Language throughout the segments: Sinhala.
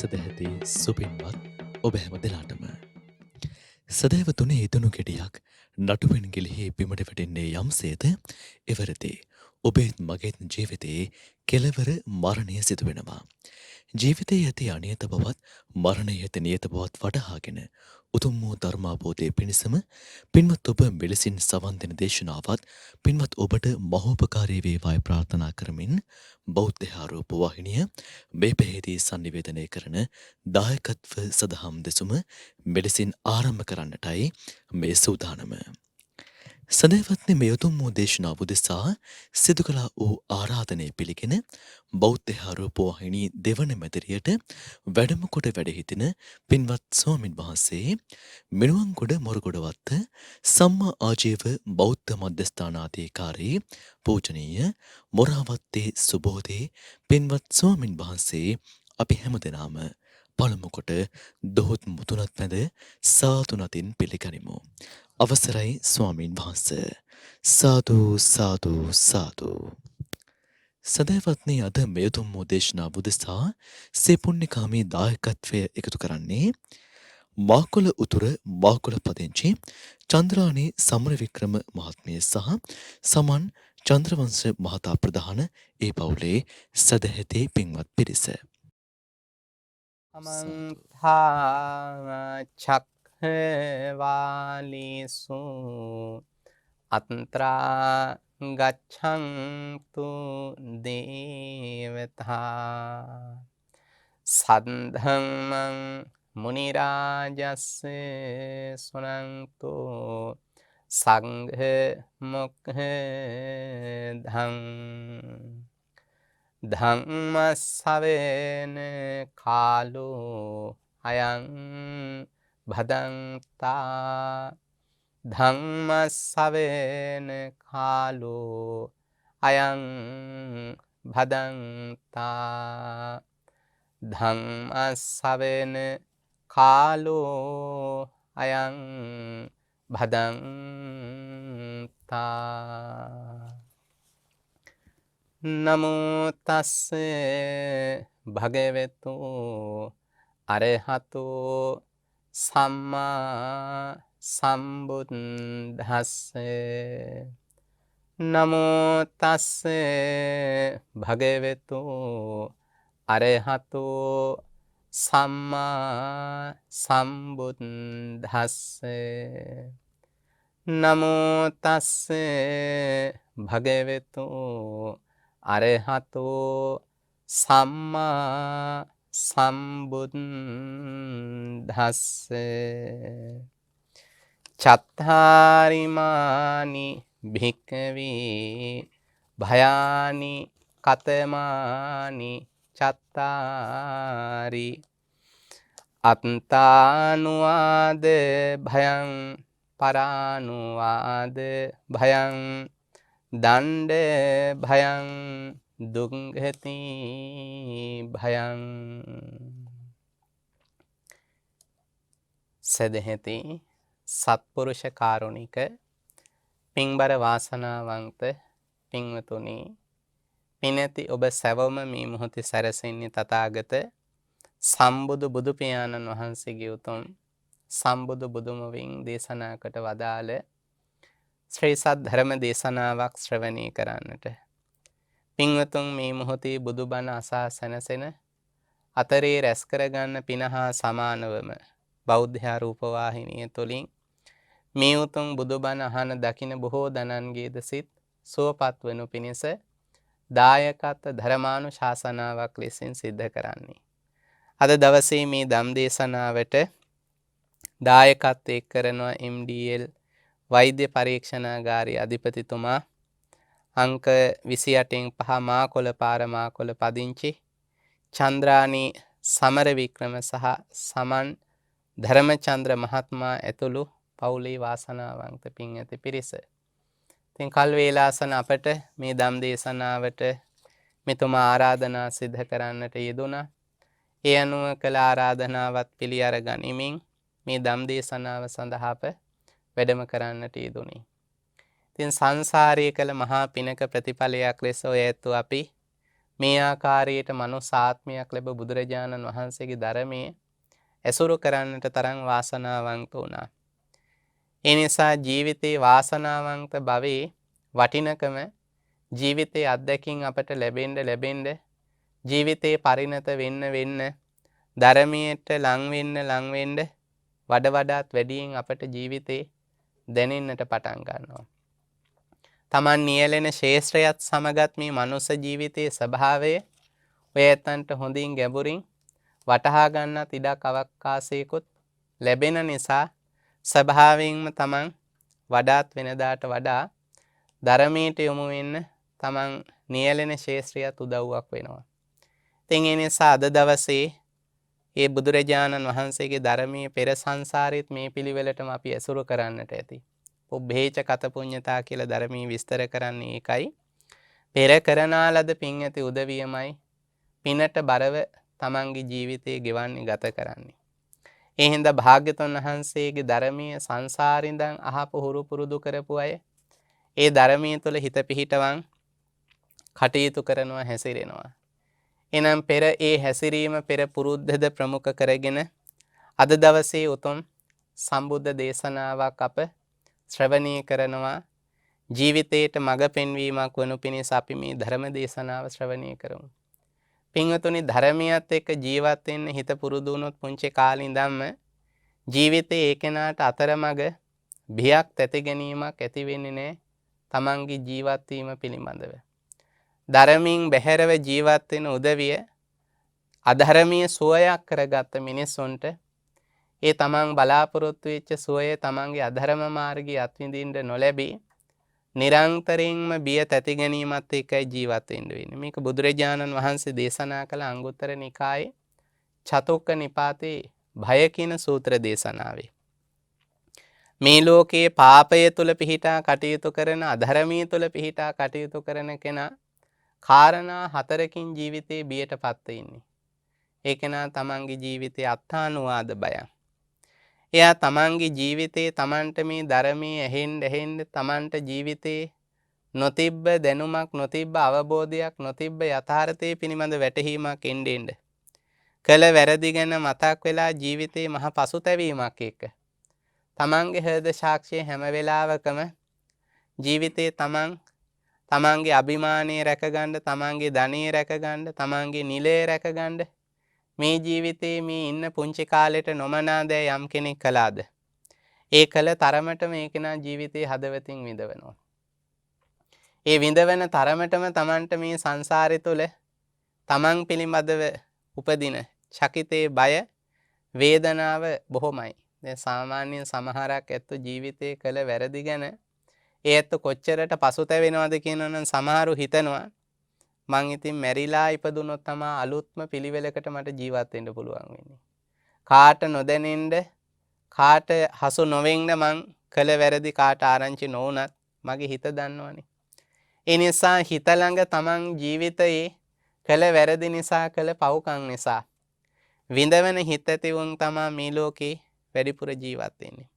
සදැහැති සුපින්වත් ඔබ හැම දෙනාටම. සදහැවතුනේ හිතනු කෙටියක් නටුවෙන් ගිලිහි බිමට වැටෙන්නේ යම්සේද එවරදී ඔබේත් මගේත් ජීවිතයේ කෙලවර මරණය සිදු වෙනවා. ජීවිතයේ ඇති අනියත බවත් මරණයේ ඇති නියත බවත් වටහාගෙන උතුම් වූ ධර්මාබෝධයේ පිණසම පින්වත් ඔබ මෙලෙසින් සවන් දෙන දේශනාවත් පින්වත් ඔබට මහෝපකාරී වේවායි ප්‍රාර්ථනා කරමින් බෞද්ධ ආරෝප වාහිනිය මේ පෙරේදී sannivedanaya කරන දායකත්ව සදහම් දෙසුම මෙලෙසින් ආරම්භ කරන්නටයි මේ සූදානම. සදහවත්නි මේ උතුම් වූ දේශනාව උදෙසා සිදු කළ වූ ආරාධනය පිළිගෙන බෞද්ධ ආරෝප වාහිනී දෙවන මැදිරියට වැඩම කොට වැඩ සිටින පින්වත් ස්වාමින් වහන්සේ මිනුවන්ගොඩ මොරගොඩවත්ත සම්මා ආජීව බෞද්ධ මධ්‍යස්ථානාධිකාරී පූජනීය මොරාවත්තේ සුබෝධේ පින්වත් ස්වාමින් වහන්සේ අපි හැමදෙනාම පළමු කොට දොහොත් මුතුනත් මැද සාදු නතින් පිළිගනිමු. අවසරයි ස්වාමීන් වහන්ස. සාදු සාදු සාදු. සදහවත්නි අද මේ උතුම් වූ දේශනාව උදෙසා සේ පුණ්‍යකාමී දායකත්වය එකතු කරන්නේ මාකොළ උතුර මාකොළ පදිංචි චන්ද්‍රානි සමරවික්‍රම මහත්මිය සහ සමන් චන්ද්‍රවංශ මහතා ප්‍රධාන ඒ පවුලේ සදැහැති පින්වත් පිරිස. අමන්තා චක්ඛවාලේසු අත්‍රා ගච්ඡන්තු දේවතා සද්ධම්මං මුනි රාජස්ස සුනන්තු සංඝ මොක්ඛදං ධම්ම ශවේන කාලෝ අයං භදන්තා ධම්ම ශවේන කාලෝ අයං භදන්තා ධම්ම ශවේන කාලෝ අයං භදන්තා. නමෝ තස්සේ භගවතු අරහතෝ සම්මා සම්බුද්දස්සේ. නමෝ තස්සේ භගවතු අරහතෝ සම්මා සම්බුද්දස්සේ. නමෝ තස්සේ භගවතු අරහතෝ සම්මා සම්බුද්දස්සේ. චත්තාරිමානි භික්ඛවේ භයානි කතමානි චත්තාරි අත්තානුවාද භයං පරානුවාද භයං දණ්ඩ භයං දුක්ඛති භයං. සදහෙති සත්පුරුෂ කාරුණික පින්බර වාසනාවන්ත පින්වතුනි, පිනැති ඔබ සැවොම මේ මොහොතේ සැරසෙන්නේ තථාගත සම්බුදු බුදු පියාණන් වහන්සේගේ උතුම් සම්බුදු බුදුමවින් දේශනා කොට වදාළ ශ්‍රී සත් ධර්ම දේශනාවක් ශ්‍රවණය කරන්නට පින්වතුන් මේ මොහොතේ බුදුබණ අසා සැනසෙන අතරේ රැස් කරගන්න පින හා සමානවම බෞද්ධ රූප වාහිනිය තුලින් මේ උතුම් බුදුබණ අහන දකින බොහෝ දනන්ගේද සිත් සුවපත් වනු පිණිස දායකත්ව ධර්මානුශාසනාවක් ලෙසින් සිද්ධ කරන්නේ. අද දවසේ මේ ධම් දේශනාවට දායකත්වයේ කරනවා MDL වෛද්‍ය පරීක්ෂණාගාරයේ අධිපතිතුමා අංක 28න් 5 මාකොළ පාර මාකොළ පදිංචි චන්ද්‍රානි සමරවික්‍රම සහ සමන් ධර්මචන්ද්‍ර මහත්මයා ඇතුළු පවුලේ වාසනාවන්ත පින් ඇති පිරිස. ඉතින් කල් වේලාසන අපට මේ ධම් දේශනාවට මෙතුමා ආරාධනා සිදු කරන්නට යෙදුණා. ඒ අනුව කළ ආරාධනාවත් පිළි අරගනිමින් මේ ධම් දේශනාව සඳහා අප වැඩම කරන්නට යෙදුණි. ඉතින් සංසාරයේ කළ මහා පිනක ප්‍රතිඵලයක් ලෙස ඔය ඇතු අපි මේ ආකාරයට මනුස්ස ආත්මයක් ලැබ බුදුරජාණන් වහන්සේගේ ධර්මයේ ඇසුරු කරන්නට තරම් වාසනාවන්ත වුණා. ඒ නිසා ජීවිතේ වාසනාවන්ත භවයේ වටිනකම ජීවිතයේ අත්දැකීම් අපට ලැබෙන්න ජීවිතේ පරිණත වෙන්න ධර්මයට ලං වෙන්න වඩාත් වැඩියෙන් අපට ජීවිතේ දැනෙන්නට පටන් ගන්නවා. Taman නියැලෙන ශේෂ්ත්‍රයත් සමගත් මේ මනුස්ස ජීවිතයේ ස්වභාවය ඔය ඇත්තන්ට හොඳින් ගැඹුරින් වටහා ගන්නත් ඉඩක් අවකාශයකුත් ලැබෙන නිසා ස්වභාවයෙන්ම Taman වඩාත් වෙනදාට වඩා ධර්මයට යොමු වෙන්න Taman නියැලෙන ශේෂ්ත්‍රයත් උදව්වක් වෙනවා. ඉතින් ඒ නිසා අද දවසේ මේ බුදුරජාණන් වහන්සේගේ ධර්මයේ පෙර සංසාරෙත් මේ පිළිවෙලටම අපි ඇසුරු කරන්නට ඇති. පුබ්බේච කත පුඤ්ඤතා කියලා ධර්මයේ විස්තර කරන්නේ ඒකයි. පෙර කරනා ලද පින් ඇති උදවියමයි පිනට බරව තමන්ගේ ජීවිතය ගෙවන්නේ ගත කරන්නේ. ඒ හින්දා භාග්‍යතුන් වහන්සේගේ ධර්මයේ සංසාරේ ඉඳන් අහපු හුරු පුරුදු කරපු අය ඒ ධර්මයේ තුල හිත පිහිටවන් කටයුතු කරනවා හැසිරෙනවා. එනම් පෙර ඒ හැසිරීම පෙර පුරුද්දද ප්‍රමුඛ කරගෙන අද දවසේ උතුම් සම්බුද්ධ දේශනාවක් අප ශ්‍රවණය කරනවා. ජීවිතයට මඟ පෙන්වීමක් වනු පිණිස අපි මේ ධර්ම දේශනාව ශ්‍රවණය කරමු. පින්වතුනි, ධර්මයත් එක්ක ජීවත් වෙන්න හිත පුරුදු වුණොත් පුංචි කාලේ ඉඳන්ම ජීවිතේ ඒ කෙනාට අතරමඟ බියක් තැති ගැනීමක් ඇති වෙන්නේ නැහැ තමන්ගේ ජීවත් වීම පිළිබඳව. ධර්මයෙන් බැහැරව ජීවත් වෙන උදවිය අධර්මීය සුවයක් කරගත්ත මිනිසුන්ට ඒ තමන් බලාපොරොත්තු වෙච්ච සුවය තමන්ගේ අධර්ම මාර්ගයේ අත්විඳින්න නොලැබී නිරන්තරයෙන්ම බිය තැති ගැනීමත් එක්කයි ජීවත් වෙන්න වෙන්නේ. මේක බුදුරජාණන් වහන්සේ දේශනා කළ අංගුත්තර නිකායේ චතුක්ක නිපාතේ භය කියන සූත්‍ර දේශනාවේ. මේ ලෝකයේ පාපය තුල පිහිටා කටයුතු කරන අධර්මීය තුල පිහිටා කටයුතු කරන කෙනා කාරණා හතරකින් ජීවිතේ බියටපත් වෙන්නේ. ඒ කෙනා තමන්ගේ ජීවිතයේ අත්තානුවාද බය. එයා තමන්ගේ ජීවිතේ තමන්ට මේ ධර්මයේ ඇහෙන්න තමන්ට ජීවිතේ නොතිබ්බ දැනුමක් නොතිබ්බ අවබෝධයක් නොතිබ්බ යථාර්ථයේ පිළිබඳ වැටහීමක් එන්න කළ වැරදි ගැන මතක් වෙලා ජීවිතේ මහ පසුතැවීමක් එක්ක තමන්ගේ හෘද සාක්ෂිය හැම වෙලාවකම ජීවිතේ තමන්ගේ අභිමානය රැකගන්න, තමන්ගේ ධනය රැකගන්න, තමන්ගේ නිලය රැකගන්න මේ ජීවිතේ මේ ඉන්න පුංචි කාලෙට නොමනා දෑ යම් කෙනෙක් කළාද ඒ කළ තරමට මේ කෙනා ජීවිතේ හදවතින් විඳවනවා. ඒ විඳවන තරමටම තමන්ට මේ සංසාරය තුළ තමන් පිළිබඳව උපදින චකිතේ බය වේදනාව බොහොමයි. දැන් සාමාන්‍යයෙන් සමහරක් ඇත්ත ජීවිතේ කළ වැරදි ගැන ඒ ඇත්ත කොච්චරට පසුතැවෙනවද කියනවනම් සමහරු හිතනවා මං ඉතින් මැරිලා ඉපදුනොත් තමයි අලුත්ම පිළිවෙලකට මට ජීවත් වෙන්න පුළුවන් වෙන්නේ. කාට නොදැනෙන්න කාට හසු නොවෙන්න මං කළ වැරදි කාට ආරංචි නොවුනත් මගේ හිත දන්නවනේ. ඒ නිසා හිත ළඟ තමන් ජීවිතයේ කළ වැරදි නිසා කළ පව්කම් නිසා විඳවන හිත ඇතිවුන් තමයි මේ ලෝකේ වැඩිපුර ජීවත් වෙන්නේ.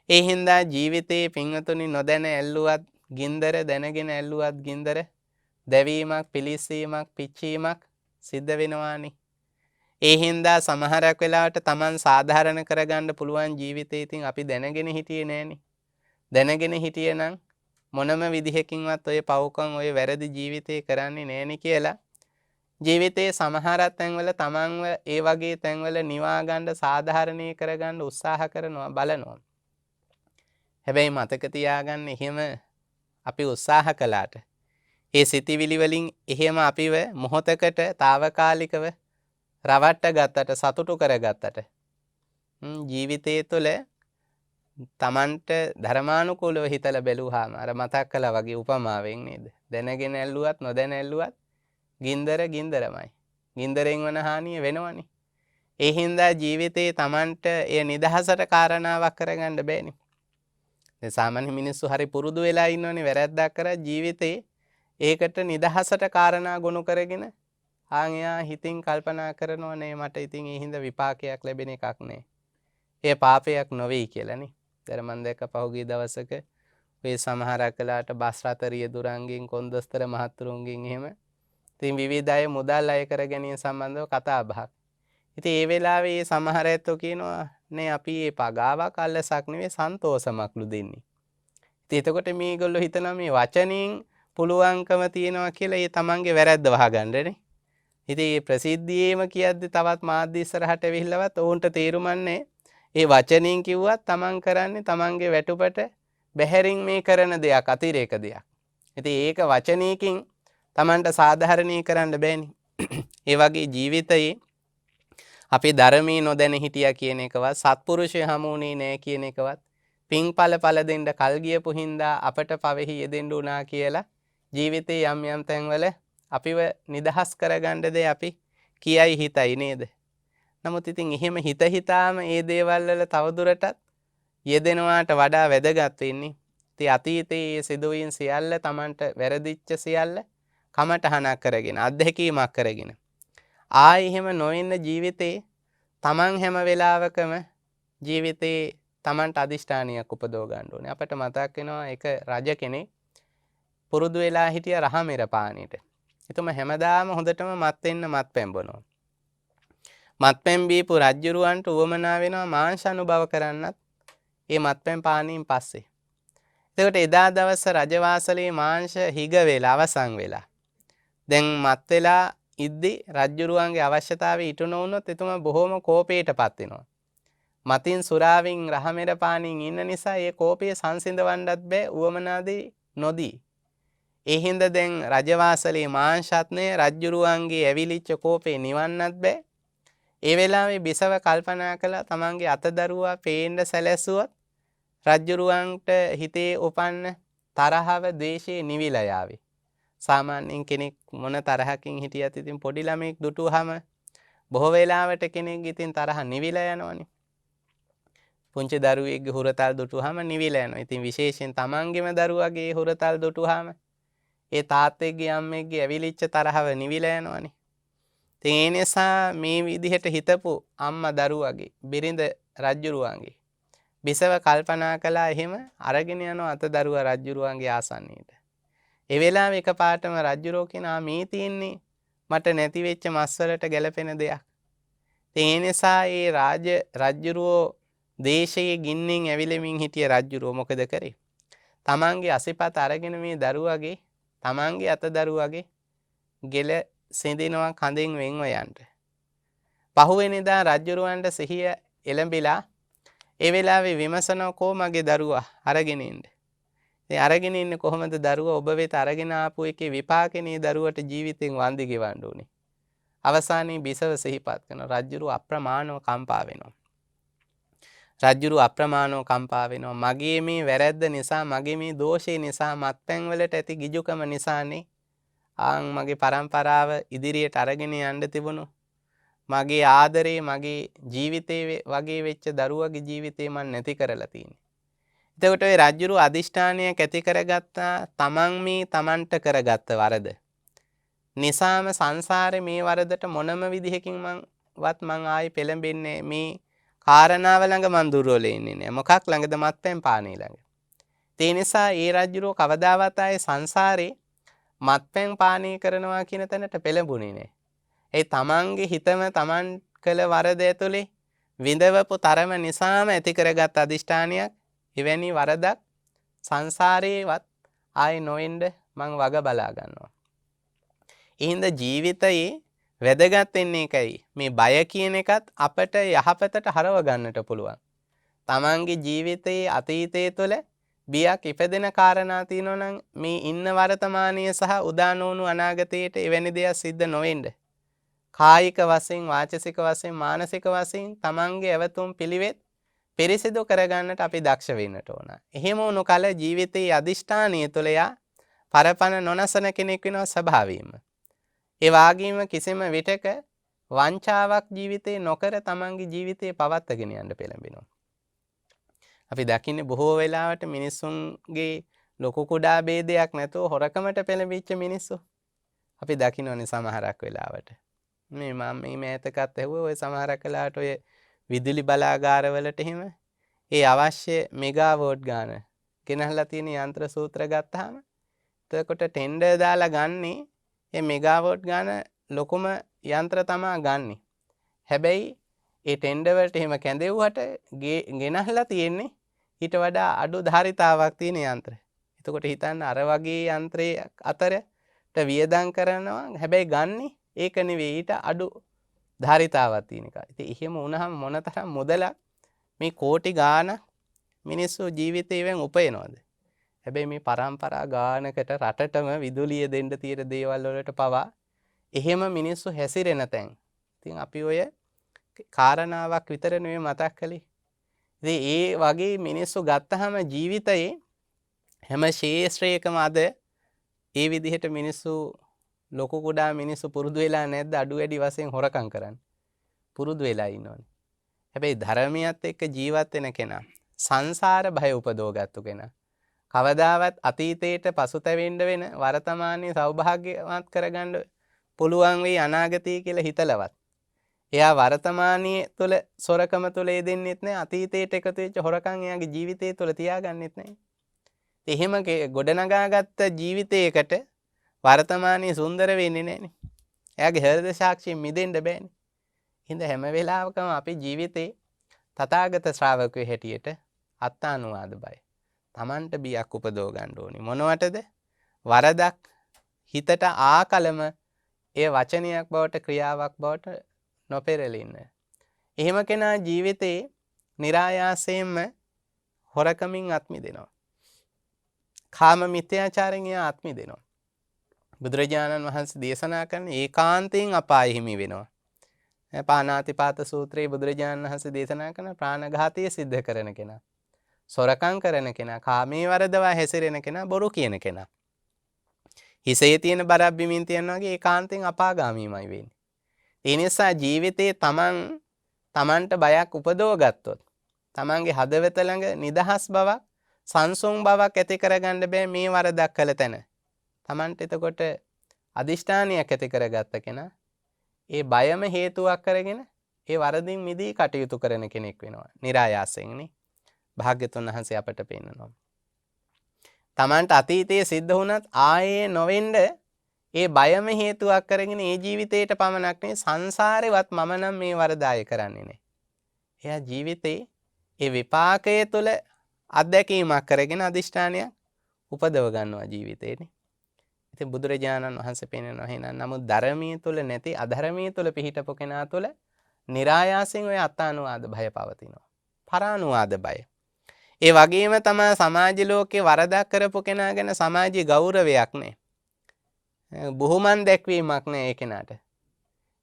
ඒ හින්දා ජීවිතයේ පින්වතුනි නොදැන ඇල්ලුවත් ගින්දර, දැනගෙන ඇල්ලුවත් ගින්දර, දැවීමක්, පිලිස්සීමක්, පිච්චීමක් සිද්ධ වෙනවානේ. ඒ හින්දා සමහරක් වෙලාවට තමන් සාධාරණ කරගන්න පුළුවන් ජීවිතේ ඉතින් අපි දැනගෙන හිටියේ නෑනේ. දැනගෙන හිටියේ නම් මොනම විදිහකින්වත් ඔය පව්කම් ඔය වැරදි ජීවිතේ කරන්නේ නෑනේ කියලා ජීවිතේ සමහරක් තැන්වල තමන්ව ඒ වගේ තැන්වල නිවා ගන්න, සාධාරණීය කරගන්න උත්සාහ කරනවා, බලනවා. හැබැයි මතක තියාගන්න, එහෙම අපි උත්සාහ කළාට ඒ සිතිවිලි වලින් එහෙම අපිව මොහොතකට తాවකාලිකව රවට්ට ගත්තට, සතුටු කරගත්තට ජීවිතයේ තුළ තමන්ට ධර්මානුකූලව හිතලා බැලුවාම අර මතක් කළා වගේ උපමාවෙන් නේද? දැනගෙන ඇල්ලුවත් නොදැන ඇල්ලුවත් ගින්දරමයි. ගින්දරෙන් වන හානිය වෙනවනේ. ඒ හින්දා ජීවිතේ තමන්ට ඒ නිදහසට කාරණාවක් කරගන්න බෑනේ. දැන් සාමාන්‍ය මිනිස්සු හරි පුරුදු වෙලා ඉන්නෝනේ වැරැද්දක් කරා ජීවිතේ ඒකට නිදහසට කාරණා ගොනු කරගෙන එයා හිතින් කල්පනා කරනවා නේ මට ඉතින් ඒ හින්දා විපාකයක් ලැබෙන එකක් නෑ. ඒ පාපයක් නොවේයි කියලානේ. දැන් මම දැක්ක පහුගිය දවසක ඔය සමහරක් වෙලාවට බස් රථ රියදුරන්ගෙන්, කොන්දස්තර මහත්තුරුන්ගෙන් එහෙම ඉතින් විවිධ අය මුදල් අය කර ගැනීම සම්බන්ධව කතා බහක්. ඉතින් ඒ වෙලාවේ සමහර ඇත්තෝ කියනවා නේ අපි මේ පගාවක් අල්ලසක් නෙවෙයි සන්තෝෂමක්ලු දෙන්නේ. ඉතින් එතකොට මේගොල්ලෝ හිතනවා මේ වචනින් පුළුවන්කම තියනවා කියලා ඒ තමන්ගේ වැරැද්ද වහගන්නනේ. ඉතින් මේ ප්‍රසිද්ධියේම කියද්දි තවත් මාධ්‍ය ඉස්සරහට වෙහිල්ලවත් ඔවුන්ට තේරුමන්නේ ඒ වචනින් කිව්වත් තමන් කරන්නේ තමන්ගේ වැටුපට බැහැරින් මේ කරන දෙයක් අතිරේක දෙයක්. ඉතින් ඒක වචනයකින් තමන්ට සාධාරණී කරන්න බෑනේ. ඒ වගේ ජීවිතයේ අපි ධර්මී නොදැන හිටියා කියන එකවත් සත්පුරුෂය හමුුනේ නෑ කියන එකවත් පින්ඵල පල දෙන්න කල් ගියපු හින්දා අපට පවෙහි යෙදෙන්න උනා කියලා ජීවිතේ යම් යම් තැන්වල අපිව නිදහස් කරගන්න දෙ අපි කියයි හිතයි නේද? නමුත් ඉතින් එහෙම හිත හිතාම මේ දේවල් වල තවදුරටත් යෙදෙනවාට වඩා වැදගත් වෙන්නේ ඉතින් අතීතයේ සිදුවීම් සියල්ල Tamanට වැරදිච්ච සියල්ල කමටහනක් කරගෙන අත්දැකීමක් කරගෙන ආයි එහෙම නොවෙන්න ජීවිතේ Taman හැම වෙලාවකම ජීවිතේ Tamanට අදිෂ්ඨානියක් උපදව ගන්න ඕනේ. අපිට මතක් වෙනවා එක රජ කෙනෙක් පුරුදු වෙලා හිටිය රහමෙර පානෙට. එතුම හැමදාම හොඳටම මත් වෙන්න මත්පැන් බොනවා. මත්පැන් බීපු රජ්ජුරුවන්ට උවමනා වෙනවා මාංශ අනුභව කරන්නත් ඒ මත්පැන් පානීන් පස්සේ. එතකොට එදා දවස රජවාසලේ මාංශ හිග වෙලා අවසන් වෙලා. දැන් මත් වෙලා ඉද්දි රජ්ජුරුවන්ගේ අවශ්‍යතාවය ඉටු නොවුනොත් එතුමා බොහොම කෝපයටපත් වෙනවා. මතින් සුරාවින් රහමෙර පානින් ඉන්න නිසා ඒ කෝපය සංසිඳවන්නත් බෑ උවමනාදී නොදී. ඒ හින්දා දැන් රජවාසලේ මාංශත්නය රජ්ජුරුවන්ගේ ඇවිලිච්ච කෝපේ නිවන්නත් බෑ. ඒ වෙලාවේ බිසව කල්පනා කළා තමන්ගේ අතදරුවා පේන්න සැලැස්සුවොත් රජ්ජුරුවන්ට හිතේ උපන්න තරහව ද්වේෂය නිවිලා යාවි. සාමාන්‍යයෙන් කෙනෙක් මොන තරහකින් හිටියත් ඉතින් පොඩි ළමෙක් දුටුවාම බොහෝ වෙලාවට කෙනෙක් ඉතින් තරහ නිවිලා යනවනේ. පුංචි දරුවෙක්ගේ හුරතල් දුටුවාම නිවිලා යනවා. ඉතින් විශේෂයෙන් තමන්ගේම දරුවගේ හුරතල් දුටුවාම ඒ තාත්තෙක්ගේ අම්මෙක්ගේ ඇවිලිච්ච තරහව නිවිලා යනවනේ. ඉතින් ඒ නිසා මේ විදිහට හිතපු අම්මා දරුවගේ බිරිඳ රජ්ජුරුවන්ගේ බිසව කල්පනා කළා එහෙම අරගෙන යනවා අත දරුවා රජ්ජුරුවන්ගේ ආසන්නයට. ඒ වෙලාවේ එකපාරටම රජ්ජුරුවෝ කියනවා මේ තියෙන්නේ මට නැති වෙච්ච මස් වලට ගැලපෙන දෙයක්. ඉතින් ඒ නිසා ඒ රජ්ජුරුවෝ දේශයේ ගින්නෙන් ඇවිලෙමින් හිටිය රජ්ජුරුවෝ මොකද කරේ? තමන්ගේ අසිපත අරගෙන මේ දරුවගේ තමන්ගේ අත දරුවගේ ගෙල සිඳිනවා කඳෙන් වෙන්ව යන්න. පහුවෙනිදා රජ්ජුරුවන්ට සිහිය එළඹිලා ඒ වෙලාවේ විමසනවා කො මගේ දරුවා අරගෙන ඉන්න. ඉතින් අරගෙන ඉන්නේ කොහොමද දරුවා ඔබ වෙත අරගෙන ආපු එකේ විපාකනේ දරුවට ජීවිතෙන් වන්දි ගෙවන්න උනේ. අවසානයේ බිසව සිහිපත් කරනවා රජ්ජුරුව අප්‍රමාණව කම්පා වෙනවා. රජ්ජුරුව අප්‍රමාණව කම්පා වෙනවා මගේ මේ වැරැද්ද නිසා මගේ මේ දෝෂේ නිසා මත්පැන් වලට ඇති ගිජුකම නිසානේ මගේ පරම්පරාව ඉදිරියට අරගෙන යන්න තිබුණු මගේ ආදරේ මගේ ජීවිතේ වගේ වෙච්ච දරුවගේ ජීවිතේ මන් නැති කරලා තියෙන්නේ. එතකොට ඔය රජ්ජුරුව අදිෂ්ඨානයක් ඇති කරගත්තා තමන් මේ තමන්ට කරගත්ත වරද. නිසාම සංසාරේ මේ වරදට මොනම විදිහකින් මං ආයි පෙළඹෙන්නේ මේ කාරණාව ළඟ මන් දුර්වල ඉන්නේ නෑ. මොකක් ළඟද? මත්පැන් පානේ ළඟ. ඒ නිසා ඒ රජ්ජුරුව කවදාවත් ආයේ සංසාරේ මත්පැන් පානය කරනවා කියන තැනට පෙළඹුණේ නෑ. ඒ තමන්ගේ හිතම තමන් කළ වරද ඇතුලේ විඳවපු තරම නිසාම ඇති කරගත් අදිෂ්ඨානයක් එවැනි වරදක් සංසාරේවත් ආයේ නොවෙන්න මං වග බලා ගන්නවා. එහෙනම් ජීවිතයේ වැදගත් වෙන්නේ එකයි මේ බය කියන එකත් අපට යහපතට හරව ගන්නට පුළුවන්. තමන්ගේ ජීවිතයේ අතීතයේ තුළ බියක් ඉපදෙන කාරණා තියෙනවා නම් මේ ඉන්න වර්තමානයේ සහ උදාන වුණු අනාගතයේට එවැනි දෙයක් සිද්ධ නොවෙන්න කායික වශයෙන් වාචසික වශයෙන් මානසික වශයෙන් තමන්ගේ ඇවතුම් පිළිවෙත් පිරිසිදු කරගන්නට අපි දක්ෂ වෙන්නට ඕන. එහෙම වුණු කල ජීවිතයේ අදිෂ්ඨානීය තුළ යා පරපණ නොනසන කෙනෙක් වෙනවා ස්වභාවයෙන්ම. ඒ වාගේම කිසිම විටක වංචාවක් ජීවිතේ නොකර තමන්ගේ ජීවිතේ පවත්වාගෙන යන්න පෙළඹෙනවා. අපි දකින්නේ බොහෝ වෙලාවට මිනිස්සුන්ගේ ලොකු කුඩා ભેදයක් නැතුව හොරකමට පෙළඹිච්ච මිනිස්සු. අපි දකින්නනේ සමහරක් වෙලාවට. මේ මම මේ මෑතකත් ඇහුවා ඔය සමහරක් වෙලාවට ඔය විදුලි බලාගාරවලට එහෙම ඒ අවශ්‍ය මෙගාවෝට් ගාන ගෙනහලා තියෙන යන්ත්‍ර සූත්‍ර ගත්තාම එතකොට ටෙන්ඩර් දාලා ගන්නේ ඒ මෙගාවොට් ගාන ලොකුම යන්ත්‍ර තමා ගන්නෙ. හැබැයි ඒ ටෙන්ඩර් වලට එහෙම කැඳෙව්වට ගෙනහලා තියෙන්නේ ඊට වඩා අඩු ධාරිතාවක් තියෙන යන්ත්‍ර. එතකොට හිතන්න අර වගේ යන්ත්‍රයේ අතරට වියදම් කරනවා හැබැයි ගන්නෙ ඒක නෙවෙයි ඊට අඩු ධාරිතාවක් තියෙන එක. ඉතින් එහෙම වුණාම මොනතරම් මුදලක් මේ කෝටි ගාණක් මිනිස්සු ජීවිතේෙන් උපයනවද? හැබැයි මේ පරම්පරා ගානකට රටටම විදුලිය දෙන්න තියෙන දේවල් වලට පවා එහෙම මිනිස්සු හැසිරෙන තැන්. ඉතින් අපි ඔය කාරණාවක් විතර නෙවෙයි මතක් කළේ. ඉතින් ඒ වගේ මිනිස්සු ගත්තාම ජීවිතයේ හැම ශේෂ්ත්‍රයකම අද ඒ විදිහට මිනිස්සු ලොකු කුඩා මිනිස්සු පුරුදු වෙලා නැද්ද අඩු වැඩි වශයෙන් හොරකම් කරන්න? පුරුදු වෙලා ඉන්නවනේ. හැබැයි ධර්මියත් එක්ක ජීවත් වෙන කෙනා සංසාර භය උපදවගත්තු කෙනා කවදාවත් අතීතයට පසුතැවෙන්න වෙන වර්තමානයේ සෞභාග්‍යවත් කරගන්න පුළුවන් වෙයි අනාගතය කියලා හිතලවත්. එයා වර්තමානයේ තුල සොරකම තුල යෙදෙන්නෙත් නැහැ අතීතයට එකතු වෙච්ච හොරකම් එයාගේ ජීවිතය තුල තියාගන්නෙත් නැහැ. එහෙම ගොඩනගාගත්ත ජීවිතයකට වර්තමානයේ සුන්දර වෙන්නේ නැහනේ. එයාගේ හෘද සාක්ෂියෙන් මිදෙන්න බෑනේ. හින්ද හැම වෙලාවකම අපි ජීවිතේ තථාගත ශ්‍රාවකයෝ හැටියට අත්තානුවාද බය. Tamanට බියක් උපදව ගන්න ඕනි. මොනවටද? වරදක් හිතට ආකලම ඒ වචනයක් බවට ක්‍රියාවක් බවට නොපෙරළෙන්න. එහෙම කෙනා ජීවිතේ નિરાයාසයෙන්ම හොරකමින් අත් මිදෙනවා. කාම මිත්‍යාචාරයෙන් එයා අත් මිදෙනවා. බුදුරජාණන් වහන්සේ දේශනා කරන ඒකාන්තයෙන් අපාය හිමි වෙනවා. පාණාතිපාත සූත්‍රයේ බුදුරජාණන් වහන්සේ දේශනා කරන ප්‍රාණඝාතය සිද්ධ කරන කෙනා, සොරකම් කරන කෙනා, කාමයේ වරදවා හැසිරෙන කෙනා, බොරු කියන කෙනා. හිසේ තියෙන බරක් බිමින් තියනවා වගේ ඒකාන්තයෙන් අපාගාමීමයි වෙන්නේ. ඒ නිසා ජීවිතේ තමන්ට බයක් උපදව ගත්තොත්, තමන්ගේ හදවත ළඟ නිදහස් බවක්, සංසුන් බවක් ඇති කරගන්න බෑ මේ වරදක් කළ තැන. තමන්ට එතකොට අදිෂ්ඨානයක් ඇති කරගත්ත කෙනා ඒ බයම හේතුවක් කරගෙන ඒ වරදින් මිදී කටයුතු කරන කෙනෙක් වෙනවා. નિરાයාසයෙන් නේ. භාග්‍යතුන් වහන්සේ අපට පෙන්නනවා. තමන්ට අතීතයේ සිද්ධ වුණත් ආයේ නොවෙන්න ඒ බයම හේතුවක් කරගෙන ඒ ජීවිතේට පමණක් නෙවෙයි සංසාරේවත් මම නම් මේ වරදාය කරන්නේ නැහැ. එයා ජීවිතේ ඒ විපාකයේ තුල අත්දැකීමක් කරගෙන අදිෂ්ඨානයක් උපදව ගන්නවා ජීවිතේනේ. ඉතින් බුදුරජාණන් වහන්සේ පෙන්නනවා එහෙනම් නමුත් ධර්මයේ තුල නැති අධර්මයේ තුල පිහිටපු කෙනා තුල નિરાයාසයෙන් ඔය අත්තානුවාද භය පවතිනවා. පරානුවාද බය. ඒ වගේම තමයි සමාජ ලෝකේ වරදක් කරපු කෙනා ගැන සමාජීය ගෞරවයක් නැහැ. බොහොමන් දැක්වීමක් නැහැ ඒ කෙනාට.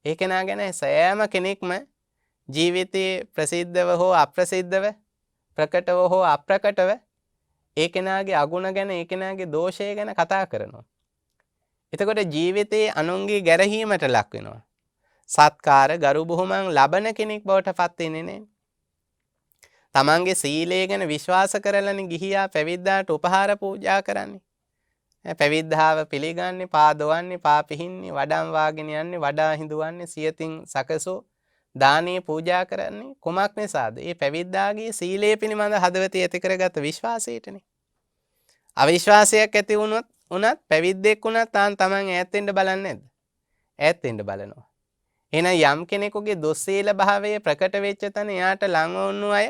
ඒ කෙනා ගැන සෑම කෙනෙක්ම ජීවිතයේ ප්‍රසිද්ධව හෝ අප්‍රසිද්ධව, ප්‍රකටව හෝ අප්‍රකටව ඒ කෙනාගේ අගුණ ගැන, ඒ කෙනාගේ දෝෂය ගැන කතා කරනවා. එතකොට ජීවිතයේ අනුන්ගේ ගැරහීමට ලක් වෙනවා. සත්කාර ගරු බුහුමන් ලබන කෙනෙක් බවට පත් වෙන්නේ නැහැ. තමන්ගේ සීලය ගැන විශ්වාස කරලානේ ගිහියා පැවිද්දාට උපහාර පූජා කරන්නේ. පැවිද්දාව පිළිගන්නේ, පාදවන්නේ, පා පිහින්නේ, වඩම් වාගෙන යන්නේ, වඩා හිඳුවන්නේ, සියතින් සකසෝ දානේ පූජා කරන්නේ කොමක් නිසාද? ඒ පැවිද්දාගේ සීලය පිළිබඳ හදවතේ ඇති කරගත්ත විශ්වාසයටනේ. අවිශ්වාසයක් ඇති වුණොත් උනත් පැවිද්දෙක් වුණත් තමන් ඈත් වෙන්න බලන්නේ නැද්ද? ඈත් වෙන්න බලනවා. එහෙනම් යම් කෙනෙකුගේ දුස්සීල භාවය ප්‍රකට වෙච්ච තැන එයාට ලං වුණු අය,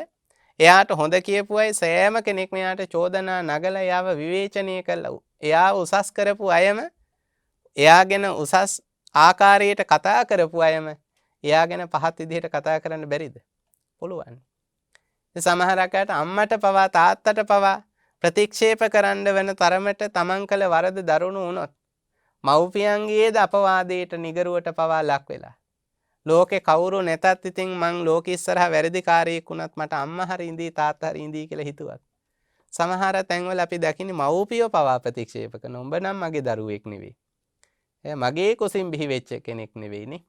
එයාට හොඳ කියපු අය සෑම කෙනෙක්ම එයාට චෝදනා නගලා එයාව විවේචනය කළා. එයා උසස් කරපු අයම, එයා ගැන උසස් ආකාරයට කතා කරපු අයම එයා ගැන පහත් විදිහට කතා කරන්න බැරිද? පුළුවන්. සමහරකට අම්මට පවා තාත්තට පවා ප්‍රතික්ෂේප කරන්න වෙන තරමට තමන් කළ වරද දරුණු වුණොත් මව්පියන්ගේද අපවාදයට නිගරුවට පවා ලක් වෙලා. ලෝකේ කවුරු නැතත් ඉතින් මං ලෝක ඉස්සරහා වැරදිකාරයෙක් වුණත් මට අම්මා හරි ඉඳී තාත්තා හරි ඉඳී කියලා හිතුවත්. සමහර තැන්වල අපි දකින්නේ මව්පියෝ පවා ප්‍රතික්ෂේප කරන උඹ නම් මගේ දරුවෙක් නෙවෙයි. මගේ කුසින් බිහි වෙච්ච කෙනෙක් නෙවෙයිනේ.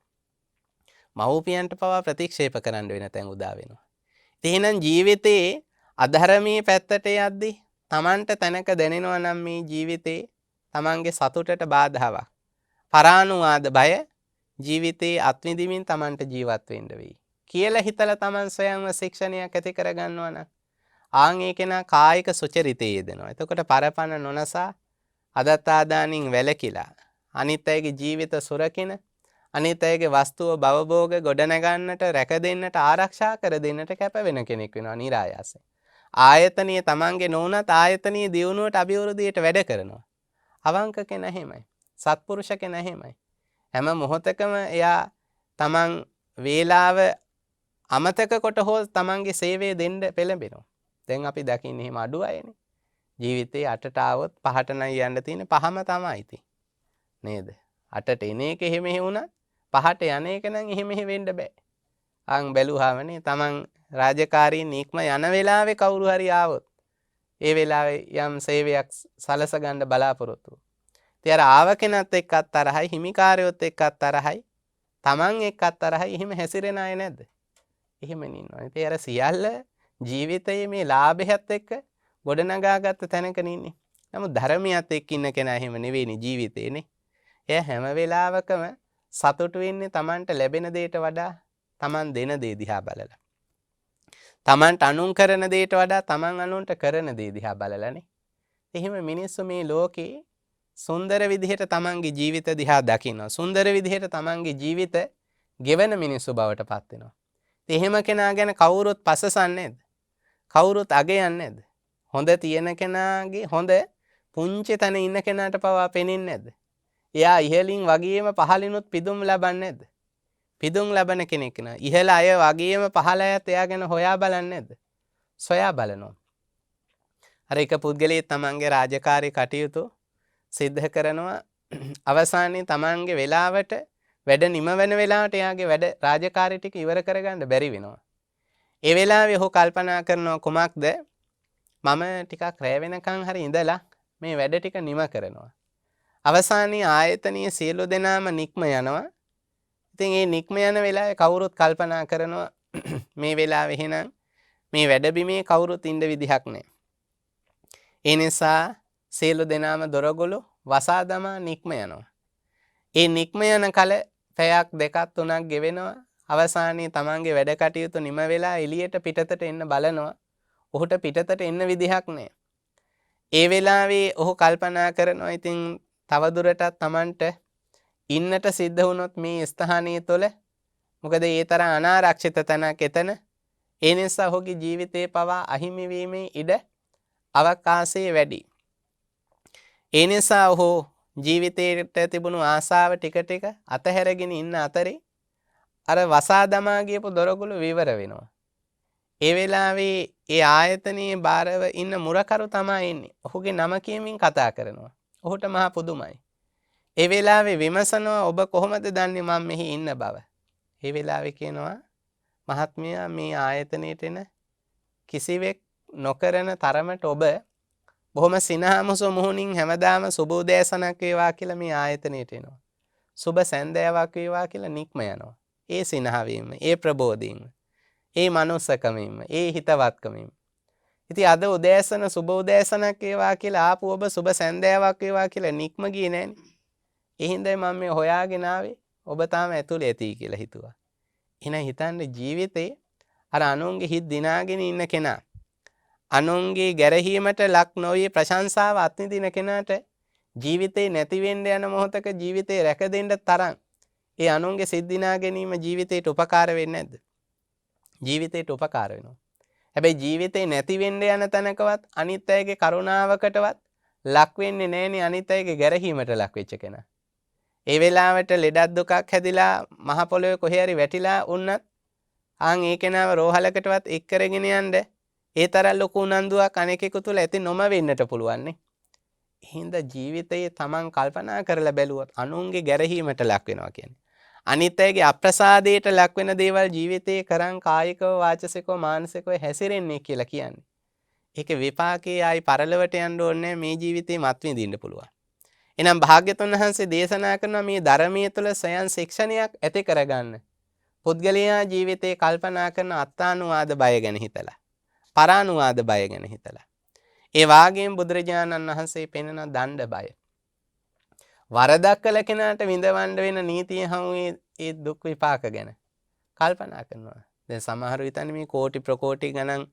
මව්පියන්ට පවා ප්‍රතික්ෂේප කරන්න වෙන තැන් උදා වෙනවා. එහෙනම් ජීවිතේ අධර්මී පැත්තට යද්දී තමන්ට තැනක දැනෙනවා නම් මේ ජීවිතේ තමන්ගේ සතුටට බාධාවක්. පරානුවාද බය ජීවිතේ අත්විඳිමින් තමන්ට ජීවත් වෙන්න වෙයි. කියලා හිතලා තමන් ස්වයංව ශික්ෂණයක් ඇති කරගන්නවා නම් ආන් ඒ කෙනා කායික සුචරිතයේ යෙදෙනවා. එතකොට පරපණ නොනසා අදත්තාදානින් වැළකීලා අනිත් අයගේ ජීවිත සුරකින, අනිත් අයගේ වස්තුව භවභෝග ගොඩනගන්නට, රැක දෙන්නට, ආරක්ෂා කර දෙන්නට කැප වෙන කෙනෙක් වෙනවා નિરાයාසයෙන්. ආයතනීය තමන්ගේ නොවුනත් ආයතනීය දියුණුවට අභිවෘද්ධියට වැඩ කරනවා. අවංක කෙනා එහෙමයි. සත්පුරුෂ කෙනා එහෙමයි. හැම මොහොතකම එයා තමන් වේලාව අමතක කොට හෝ තමන්ගේ සේවය දෙන්න පෙළඹෙනවා. දැන් අපි දකින්නේ එහෙම අඩු අයනේ. ජීවිතේ 8ට આવොත් 5ට නම් යන්න තියෙන්නේ 5ම තමයි ඉතින්. නේද? 8ට එන එක එහෙම වුණත් 5ට යන එක නම් එහෙම වෙන්න බෑ. අන් බැලුවාමනේ තමන් රාජකාරීන් ඉක්ම යන වෙලාවේ කවුරු හරි ආවොත් ඒ වෙලාවේ යම් සේවයක් සලස ගන්න බලාපොරොත්තු. ඉතින් අර ආව කෙනත් එක්කත් තරහයි, හිමිකාරයොත් එක්කත් තරහයි, තමන් එක්කත් තරහයි. එහෙම හැසිරෙන අය නැද්ද? එහෙම ඉන්නවා. ඉතින් අර සියල්ල ජීවිතයේ මේ ලාභයත් එක්ක ගොඩනගාගත්ත තැනක ඉන්නේ. නමුත් ධර්මයත් එක්ක ඉන්න කෙනා එහෙම නෙවෙයිනේ ජීවිතේනේ. එයා හැම වෙලාවකම සතුටු වෙන්නේ තමන්ට ලැබෙන දෙයට වඩා තමන් දෙන දේ දිහා බලලා. තමන්ට අනුන් කරන දෙයට වඩා තමන් අනුන්ට කරන දේ දිහා බලලානේ. එහෙම මිනිස්සු මේ ලෝකේ සුන්දර විදිහට තමන්ගේ ජීවිත දිහා දකිනවා. සුන්දර විදිහට තමන්ගේ ජීවිත ගෙවන මිනිස්සු බවට පත් වෙනවා. එහෙම කෙනා ගැන කවුරුත් පසසන්නේ නැද්ද? කවුරුත් අගයන්නේ නැද්ද? හොඳ තියෙන කෙනාගේ හොඳ පුංචි තැන ඉන්න කෙනාට පවා පෙනෙන්නේ නැද්ද? එයා ඉහළින් වගේම පහළිනුත් පිදුම් ලබන්නේ නැද්ද? පිදුම් ලබන කෙනෙක් නා ඉහළ අය වගේම පහළ අයත් එයා ගැන හොයා බලන්නේ නැද්ද? සොයා බලනවා. අර එක පුද්ගලයෙක් තමන්ගේ රාජකාරී කටයුතු සිද්ධ කරනවා. අවසානයේ තමන්ගේ වෙලාවට වැඩ නිම වෙන වෙලාවට එයාගේ වැඩ රාජකාරී ටික ඉවර කරගන්න බැරි වෙනවා. ඒ වෙලාවේ ඔහු කල්පනා කරනවා කුමක්ද? මම ටිකක් රැ වෙනකන් හරි ඉඳලා මේ වැඩ ටික නිම කරනවා. අවසානයේ ආයතනීය සියලු දෙනාම නික්ම යනවා. ඉතින් මේ නික්ම යන වෙලාවේ කවුරුත් කල්පනා කරනවා මේ වෙලාවේ එහෙනම් මේ වැඩ බිමේ කවුරුත් ඉන්න විදිහක් නැහැ. ඒ නිසා සියලු දෙනාම දොරගොළු වසා දමා නික්ම යනවා. ඒ නික්ම යන කල පැයක් දෙකක් තුනක් ගෙවෙනවා. අවසානයේ තමන්ගේ වැඩ කටයුතු නිම වෙලා එළියට පිටතට එන්න බලනවා. ඔහුට පිටතට එන්න විදිහක් නැහැ. ඒ වෙලාවේ ඔහු කල්පනා කරනවා ඉතින් තවදුරටත් තමන්ට ඉන්නට සිද්ධ වුණොත් මේ ස්ථානයේ තුල මොකද ඒ තරම් අනාරක්ෂිත තැනක් එතන. ඒ නිසා ඔහුගේ ජීවිතේ පවා අහිමි වීමේ ඉඩ අවකාශය වැඩි. ඒ නිසා ඔහු ජීවිතේට තිබුණු ආසාව ටික ටික අතහැරගෙන ඉන්න අතරේ අර වසා දමා ගියපු දොරගුළු විවර වෙනවා. ඒ වෙලාවේ ඒ ආයතනයේ බාරව ඉන්න මුරකරු තමයි ඉන්නේ. ඔහුගේ නම කියමින් කතා කරනවා. ඔහුට මහා පුදුමයි. ඒ වෙලාවේ විමසනවා ඔබ කොහොමද දන්නේ මම මෙහි ඉන්න බව? ඒ වෙලාවේ කියනවා මහත්මයා මේ ආයතනයට එන කිසිවෙක් නොකරන තරමට ඔබ බොහොම සිනහමසු මුහුණින් හැමදාම සුබ උදෑසනක් වේවා කියලා මේ ආයතනයට එනවා. සුබ සැන්දෑවක් වේවා කියලා නික්ම යනවා. ඒ සිනහවීම, ඒ ප්‍රබෝධීම, ඒ මනුස්සකමින්ම, ඒ හිතවත්කමින්ම. ඉතින් අද උදෑසන සුබ උදෑසනක් වේවා කියලා ආපු ඔබ සුබ සැන්දෑවක් වේවා කියලා නික්ම ගියේ නෑනේ. ඒ හින්දායි මම මේ හොයාගෙන ආවේ. ඔබ තාම ඇතුලේ ඇති කියලා හිතුවා. එහෙනම් හිතන්න ජීවිතේ අර අනුන්ගේ හිත් දිනාගෙන ඉන්න කෙනා, අනුන්ගේ ගැරහීමට ලක් නොවී ප්‍රශංසාව අත්විඳින කෙනාට ජීවිතේ නැති වෙන්න යන මොහොතක ජීවිතේ රැක දෙන්න තරම් ඒ අනුන්ගේ සිත් දිනා ගැනීම ජීවිතේට උපකාර වෙන්නේ නැද්ද? ජීවිතේට උපකාර වෙනවා. හැබැයි ජීවිතේ නැති වෙන්න යන තැනකවත් අනිත් අයගේ කරුණාවකටවත් ලක් වෙන්නේ නැහෙනේ අනිත් අයගේ ගැරහීමට ලක් වෙච්ච කෙනා. ඒ වෙලාවට ලෙඩක් දුකක් හැදිලා මහ පොළොවේ කොහේ හරි වැටිලා වුණත් ආන් ඒ කෙනාව රෝහලකටවත් එක් කරගෙන යන්න ඒ තරම් ලොකු උනන්දුවක් අනෙකෙකු තුල ඇති නොම වෙන්නට පුළුවන් නේ. හින්දා ජීවිතයේ Taman කල්පනා කරලා බැලුවොත් අනුන්ගේ ගැරහීමට ලක් වෙනවා කියන්නේ. අනිත් අයගේ අප්‍රසාදයට ලක් වෙන දේවල් ජීවිතයේ කරන් කායිකව වාචසිකව මානසිකව හැසිරෙන්නේ කියලා කියන්නේ. ඒකේ විපාකේ ආයි පරලොවට යන්න ඕනේ මේ ජීවිතේ මත් විඳින්න පුළුවන්. එහෙනම් භාග්‍යතුන් වහන්සේ දේශනා කරන මේ ධර්මයේ තුල සයන් ශික්ෂණයක් ඇති කරගන්න. පුද්ගලයා ජීවිතේ කල්පනා කරන අත්තානුවාද බය ගැන හිතලා. පරානුවාද බය ගැන හිතලා. ඒ වාගේම බුදුරජාණන් වහන්සේ පෙන්වන දණ්ඩ බය. වරදක් කළ කෙනාට විඳවන්න වෙන නීතිය හමුවේ ඒ දුක් විපාක ගැන කල්පනා කරනවා. දැන් සමහරව හිතන්නේ මේ කෝටි ප්‍රකෝටි ගණන්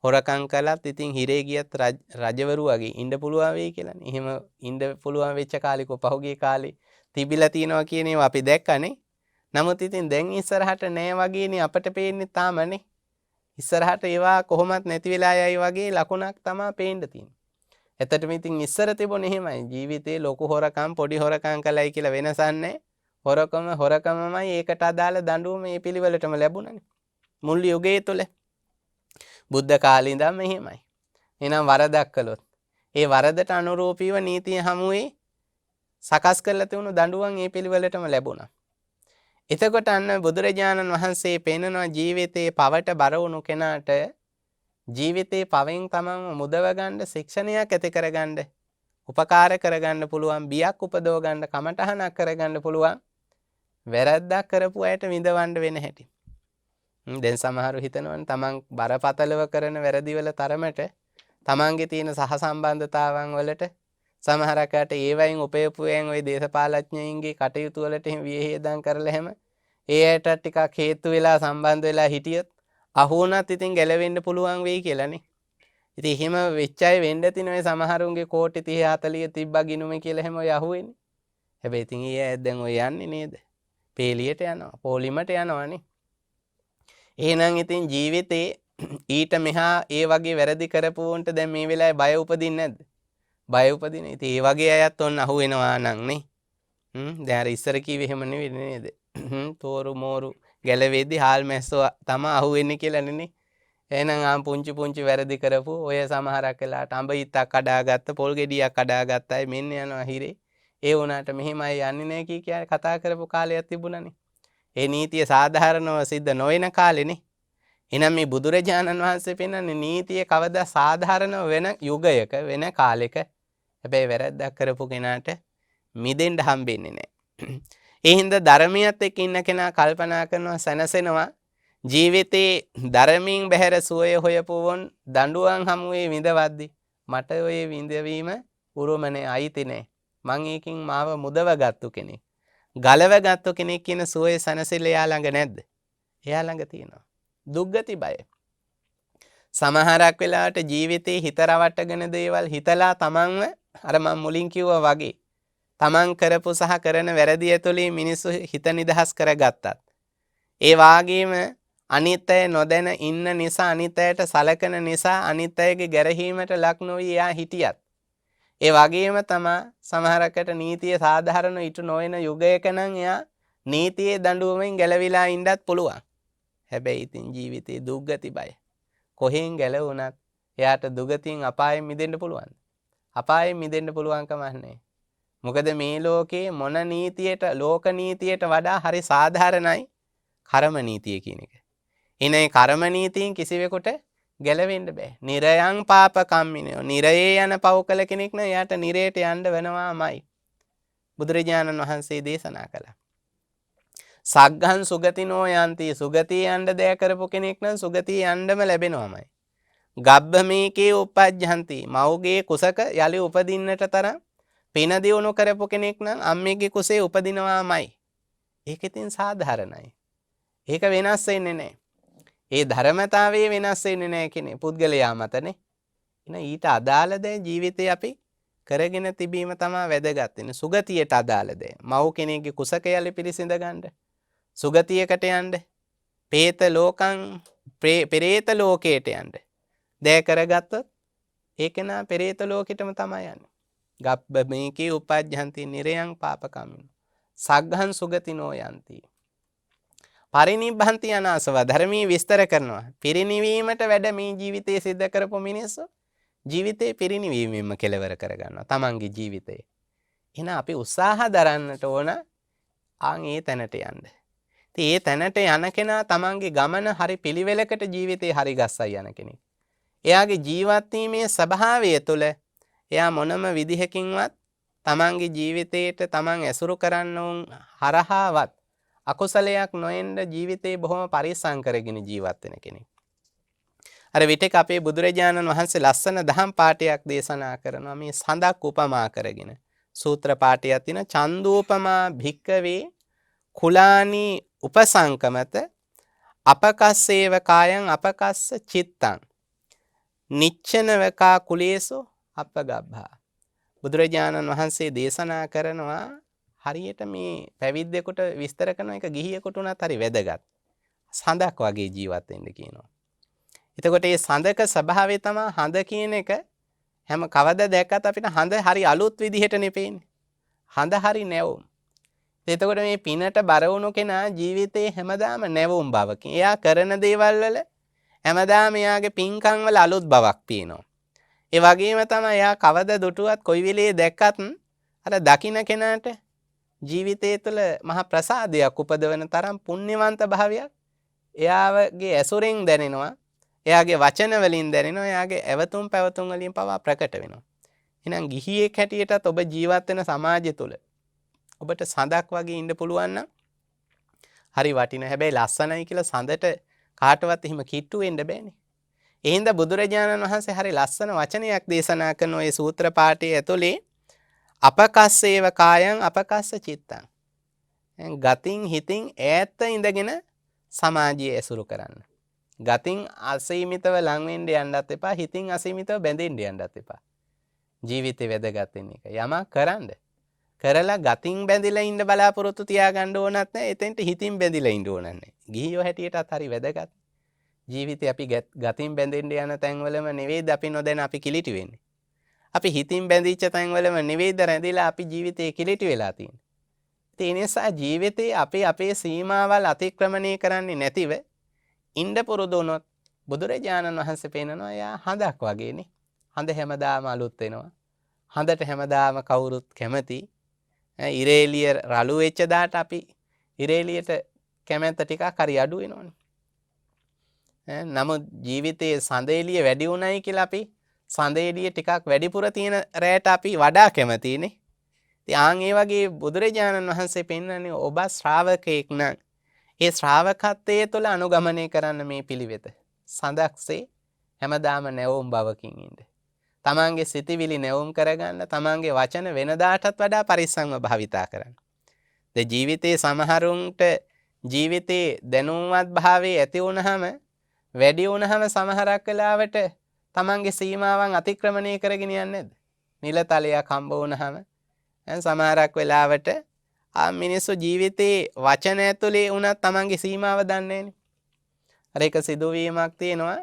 හොරකම් කළත් ඉතින් හිරේ ගියත් රජවරු වගේ ඉන්න පුළුවන් වෙයි කියලානේ. එහෙම ඉන්න පුළුවන් වෙච්ච කාලෙක පහුගිය කාලේ තිබිලා තියෙනවා කියන ඒවා අපි දැක්කනේ. නමුත් ඉතින් දැන් ඉස්සරහට නෑ වගේනේ අපට පේන්නේ තාමනේ. ඉස්සරහට ඒවා කොහොමත් නැති වෙලා යයි වගේ ලකුණක් තමයි පේන්න තියෙන්නේ. එතටම ඉතින් ඉස්සර තිබුණේ එහෙමයි. ජීවිතේ ලොකු හොරකම් පොඩි හොරකම් කළයි කියලා වෙනසක් නැහැ. හොරකමමයි ඒකට අදාළ දඬුවම මේ පිළිවෙලටම ලැබුණනේ. මුල් යුගයේ තුල බුද්ධ කාලේ ඉඳන් මෙහෙමයි. එහෙනම් වරදක් කළොත් ඒ වරදට අනුරූපීව නීතිය හමුවේ සකස් කරලා තියුණු දඬුවම් මේ පිළිවෙලටම ලැබුණා. එතකොට අන්න බුදුරජාණන් වහන්සේ පෙන්වනවා ජීවිතේ පවට බර වුණු කෙනාට ජීවිතේ පවෙන් තමන්ව මුදව ගන්න ශික්ෂණයක් ඇති කරගන්න උපකාර කරගන්න පුළුවන් බියක් උපදව ගන්න කමටහනක් කරගන්න පුළුවන් වැරද්දක් කරපු අයට විඳවන්න වෙන හැටි. දැන් සමහරු හිතනවනේ තමන් බරපතලව කරන වැරදිවල තරමට තමන්ගේ තියෙන සහසම්බන්ධතාවන් වලට සමහරකට ඒවයින් උපයපුවෙන් ওই දේශපාලඥයින්ගේ කටයුතු වලට විහිදම් කරලා හැම ඒ අයට ටිකක් හේතු වෙලා සම්බන්ධ වෙලා හිටියොත් අහුණත් ඉතින් ගැලවෙන්න පුළුවන් වෙයි කියලානේ. ඉතින් එහෙම වෙච්ච අය වෙන්න තින ඔය සමහරුන්ගේ කෝටි 30 40 තිබ්බා ගිනුමේ කියලා හැම ඔය අහුවෙන්නේ. හැබැයි ඉතින් ඒ අය දැන් ඔය යන්නේ නේද? පේලියට යනවා, පොලිමට යනවානේ. එහෙනම් ඉතින් ජීවිතේ ඊට මෙහා ඒ වගේ වැරදි කරපුවන්ට දැන් මේ වෙලාවේ බය උපදින්නේ නැද්ද? බය උපදින. ඉතින් ඒ වගේ අයත් ඔන්න අහු වෙනවා නම් නේ. දැන් අර ඉස්සර කිව්වේ එහෙම නෙවෙයි නේද? තෝරු මෝරු ගැලවෙද්දි හාල් මැස්සෝ තමයි අහු වෙන්නේ කියලා නේ. එහෙනම් ආම් පුංචි පුංචි වැරදි කරපු ඔය සමහරක් වෙලාවට අඹ ඉත්තක් කඩාගත්ත පොල් ගෙඩියක් කඩාගත්ත අය මෙන්න යනවා හිරේ. ඒ වුණාට මෙහෙමයි යන්නේ නැහැ කී කියන්නේ කතා කරපු කාලයක් තිබුණානේ. ඒ නීතිය සාධාරණව සිද්ධ නොවන කාලෙනේ. එහෙනම් මේ බුදුරජාණන් වහන්සේ පෙන්වන්නේ නීතිය කවදා සාධාරණව වෙන යුගයක වෙන කාලෙක හැබැයි වැරද්දක් කරපු කෙනාට මිදෙන්න හම්බෙන්නේ නැහැ. ඒ හින්දා ධර්මියත් එක්ක ඉන්න කෙනා කල්පනා කරනවා සැනසෙනවා ජීවිතේ ධර්මයෙන් බැහැර සුවය හොයපුවොන් දඬුවම් හමුවේ විඳවද්දි මට ඔය විඳවීම උරුමනේ අයිති නෑ. මං ඒකින් මාව මුදවගත්තු කෙනෙක්. ගලවගත්තු කෙනෙක් කියන සුවය සැනසෙල්ල එයා ළඟ නැද්ද? එයා ළඟ තියෙනවා. දුක්ගති බය. සමහරක් වෙලාවට ජීවිතේ හිත රවට්ටගෙන දේවල් හිතලා තමන්ව අර මම මුලින් කිව්වා වගේ තමන් කරපු සහ කරන වැරදි ඇතුළේ මිනිස්සු හිත නිදහස් කරගත්තත් ඒ වාගේම අනිත් අය නොදැන ඉන්න නිසා අනිත් අයට සලකන නිසා අනිත් අයගේ ගැරහීමට ලක් නොවි එයා හිටියත් ඒ වගේම තමයි සමහරකට නීතිය සාධාරණ ඉටු නොවන යුගයක නම් එයා නීතියේ දඬුවමෙන් ගැලවිලා ඉන්නත් පුළුවන්. හැබැයි ඉතින් ජීවිතේ දුක්ගති බය. කොහෙන් ගැලවුණත් එයාට දුගතියෙන් අපායෙන් මිදෙන්න පුළුවන්. අපායෙන් මිදෙන්න පුළුවන් කමක් නැහැ. මොකද මේ ලෝකේ මොන නීතියට ලෝක නීතියට වඩා හරි සාධාරණයි කර්ම නීතිය කියන එක. එනේ කර්ම නීතියෙන් කිසිවෙකුට ගැලවෙන්න බෑ. නිරයන් පාප කම්මිනෝ. නිරයේ යන පව් කළ කෙනෙක් නම් එයාට නිරයට යන්න වෙනවාමයි. බුදුරජාණන් වහන්සේ දේශනා කළා. සග්ගං සුගතිනෝ යන්ති. සුගතිය යන්න දෑ කරපු කෙනෙක් නම් සුගතිය යන්නම ලැබෙනවාමයි. ගබ්බමේකේ උපජ්ජන්ති. මව්ගේ කුසක යලි උපදින්නට තරම් පින දියුණු කරපු කෙනෙක් නම් අම්මේගේ කුසේ උපදිනවාමයි. ඒක ඉතින් සාධාරණයි. ඒක වෙනස් වෙන්නේ නැහැ. ඒ ධර්මතාවයේ වෙනස් වෙන්නේ නැහැ කියන්නේ පුද්ගලයා මතනේ. එන ඊට අදාළ දේ ජීවිතේ අපි කරගෙන තිබීම තමයි වැදගත් වෙන්නේ. සුගතියට අදාළ දේ. මව් කෙනෙක්ගේ කුසක යලි පිරිසිඳ ගන්න. සුගතියකට යන්න. പ്രേත ලෝකං පෙරේත ලෝකයට යන්න. දේ කරගත්තොත් ඒක නා පෙරේත ලෝකෙටම තමයි යන්නේ. ගබ්බ මේකේ උපජ්ජන්ති නිරයන් පාපකම්මින. සග්ගං සුගතිනෝ යන්ති. පරිනිබ්බන්ති අනාසව ධර්මී විස්තර කරනවා. පිරිනිවීමට වැඩ මේ ජීවිතයේ සිද්ධ කරපු මිනිස්සු ජීවිතේ පිරිනිවීමෙන්ම කෙලවර කරගන්නවා. තමන්ගේ ජීවිතේ. එහෙනම් අපි උත්සාහ දරන්නට ඕන ඒ තැනට යන්න. ඉතින් ඒ තැනට යන කෙනා තමන්ගේ ගමන හරි පිළිවෙලකට ජීවිතේ හරි ගස්සයි යන කෙනෙක්. එයාගේ ජීවත් වීමේ ස්වභාවය තුළ එයා මොනම විදිහකින්වත් තමන්ගේ ජීවිතේට තමන් ඇසුරු කරන්නවුන් හරහාවත් අකුසලයක් නොෙන්න ජීවිතේ බොහොම පරිස්සම් කරගෙන ජීවත් වෙන කෙනෙක්. අර විටක අපේ බුදුරජාණන් වහන්සේ ලස්සන දහම් පාඨයක් දේශනා කරනවා මේ සඳක් උපමා කරගෙන. සූත්‍ර පාඨයක් තියෙන චන්දූපමා භික්කවේ කුලානි උපසංකමත අපකස්සේව කායං අපකස්ස චිත්තං නිච්චනවකා කුලේසෝ අපගබ්බා. බුදුරජාණන් වහන්සේ දේශනා කරනවා හරියට මේ පැවිද්දෙකුට විස්තර කරන එක ගිහියෙකුට උනත් හරි වැදගත්. සඳක් වගේ ජීවත් වෙන්න කියනවා. එතකොට මේ සඳක ස්වභාවය තමයි හඳ කියන එක හැම කවදා දැක්කත් අපිට හඳ හරි අලුත් විදිහටනේ පේන්නේ. හඳ හරි නැවුම්. එතකොට මේ පිනට බර වුණු කෙනා ජීවිතේ හැමදාම නැවුම් බවකින්. එයා කරන දේවල් වල හැමදාම එයාගේ පින්කම් වල අලුත් බවක් පේනවා. ඒ වගේම තමයි එයා කවදා දුටුවත් කොයි වෙලේ දැක්කත් අර දකින්න කෙනාට ජීවිතය තුළ මහ ප්‍රසාදයක් උපදවන තරම් පුණ්‍යවන්ත භාවයක් එයාගේ ඇසුරෙන් දැනෙනවා. එයාගේ වචන වලින් දැනෙනවා. එයාගේ ඇවතුම් පැවතුම් වලින් පවා ප්‍රකට වෙනවා. එහෙනම් ගිහියෙක් හැටියටත් ඔබ ජීවත් වෙන සමාජය තුළ ඔබට සඳක් වගේ ඉන්න පුළුවන් නම් හරි වටිනවා. හැබැයි ලස්සනයි කියලා සඳට කාටවත් එහෙම කිට්ටු වෙන්න බෑනේ. ඒ හින්දා බුදුරජාණන් වහන්සේ හරි ලස්සන වචනයක් දේශනා කරන ඔය සූත්‍ර පාඨයේ ඇතුලේ අපකස්සේව කායං අපකස්ස චිත්තං. ගතින් හිතින් ඈත ඉඳගෙන සමාජයේ ඇසුරු කරන්න. ගතින් අසීමිතව ලං වෙන්න යන්නත් එපා. හිතින් අසීමිතව බැඳෙන්න යන්නත් එපා. ජීවිතේ වැදගත් වෙන එක. යමක් කරන්න. කරලා ගතින් බැඳිලා ඉන්න බලාපොරොත්තු තියාගන්න ඕනත් නැහැ. එතෙන්ට හිතින් බැඳිලා ඉන්න ඕනත් නැහැ. ගිහියෝ හැටියටත් හරි වැදගත්. ජීවිතේ අපි ගතින් බැඳෙන්න යන තැන්වලම නෙවෙයිද අපි නොදැන අපි කිලිටි වෙන්නේ. අපි හිතින් බැඳිච්ච තැන්වලම නෙවෙයිද රැඳිලා අපි ජීවිතේ කිලිටි වෙලා තියෙන්නේ. ඒ නිසා ජීවිතේ අපි අපේ සීමාවල් අතික්‍රමණය කරන්නේ නැතිව ඉන්න පුරුදු වුණොත් බුදුරජාණන් වහන්සේ පෙන්නනවා යා හඳක් වගේනේ. හඳ හැමදාම අලුත් වෙනවා. හඳට හැමදාම කවුරුත් කැමති. ඉරේලිය රළු වෙච්ච දාට අපි ඉරේලියට කැමැත්ත ටිකක් හරි අඩු වෙනවනේ. නමුත් ජීවිතයේ සඳ එළිය වැඩි උණයි කියලා අපි සඳ එළිය ටිකක් වැඩිපුර තියෙන රැයට අපි වඩා කැමතිනේ. ඉතින් ආන් ඒ වගේ බුදුරජාණන් වහන්සේ පෙන්වන්නේ ඔබ ශ්‍රාවකෙක් නම් ඒ ශ්‍රාවකත්වයේ තුළ අනුගමනය කරන්න මේ පිළිවෙත. සඳක්සේ හැමදාම නැවුම් බවකින් ඉන්න. තමන්ගේ සිතිවිලි නැවුම් කරගන්න, තමන්ගේ වචන වෙනදාටත් වඩා පරිස්සම්ව භාවිතා කරන්න. ජීවිතේ සමහරුන්ට ජීවිතේ දැනුම්වත් භාවයේ ඇති වුණාම වැඩි වුණාම සමහරක් වෙලාවට තමන්ගේ සීමාවන් අතික්‍රමණය කරගෙන යන්නේ නැද්ද? නිලතලයක් හම්බ වුණාම සමහරක් වෙලාවට මිනිස්සු ජීවිතේ වචන ඇතුලේ වුණත් තමන්ගේ සීමාව දන්නේ නැනේ. අර එක සිදුවීමක් තියෙනවා.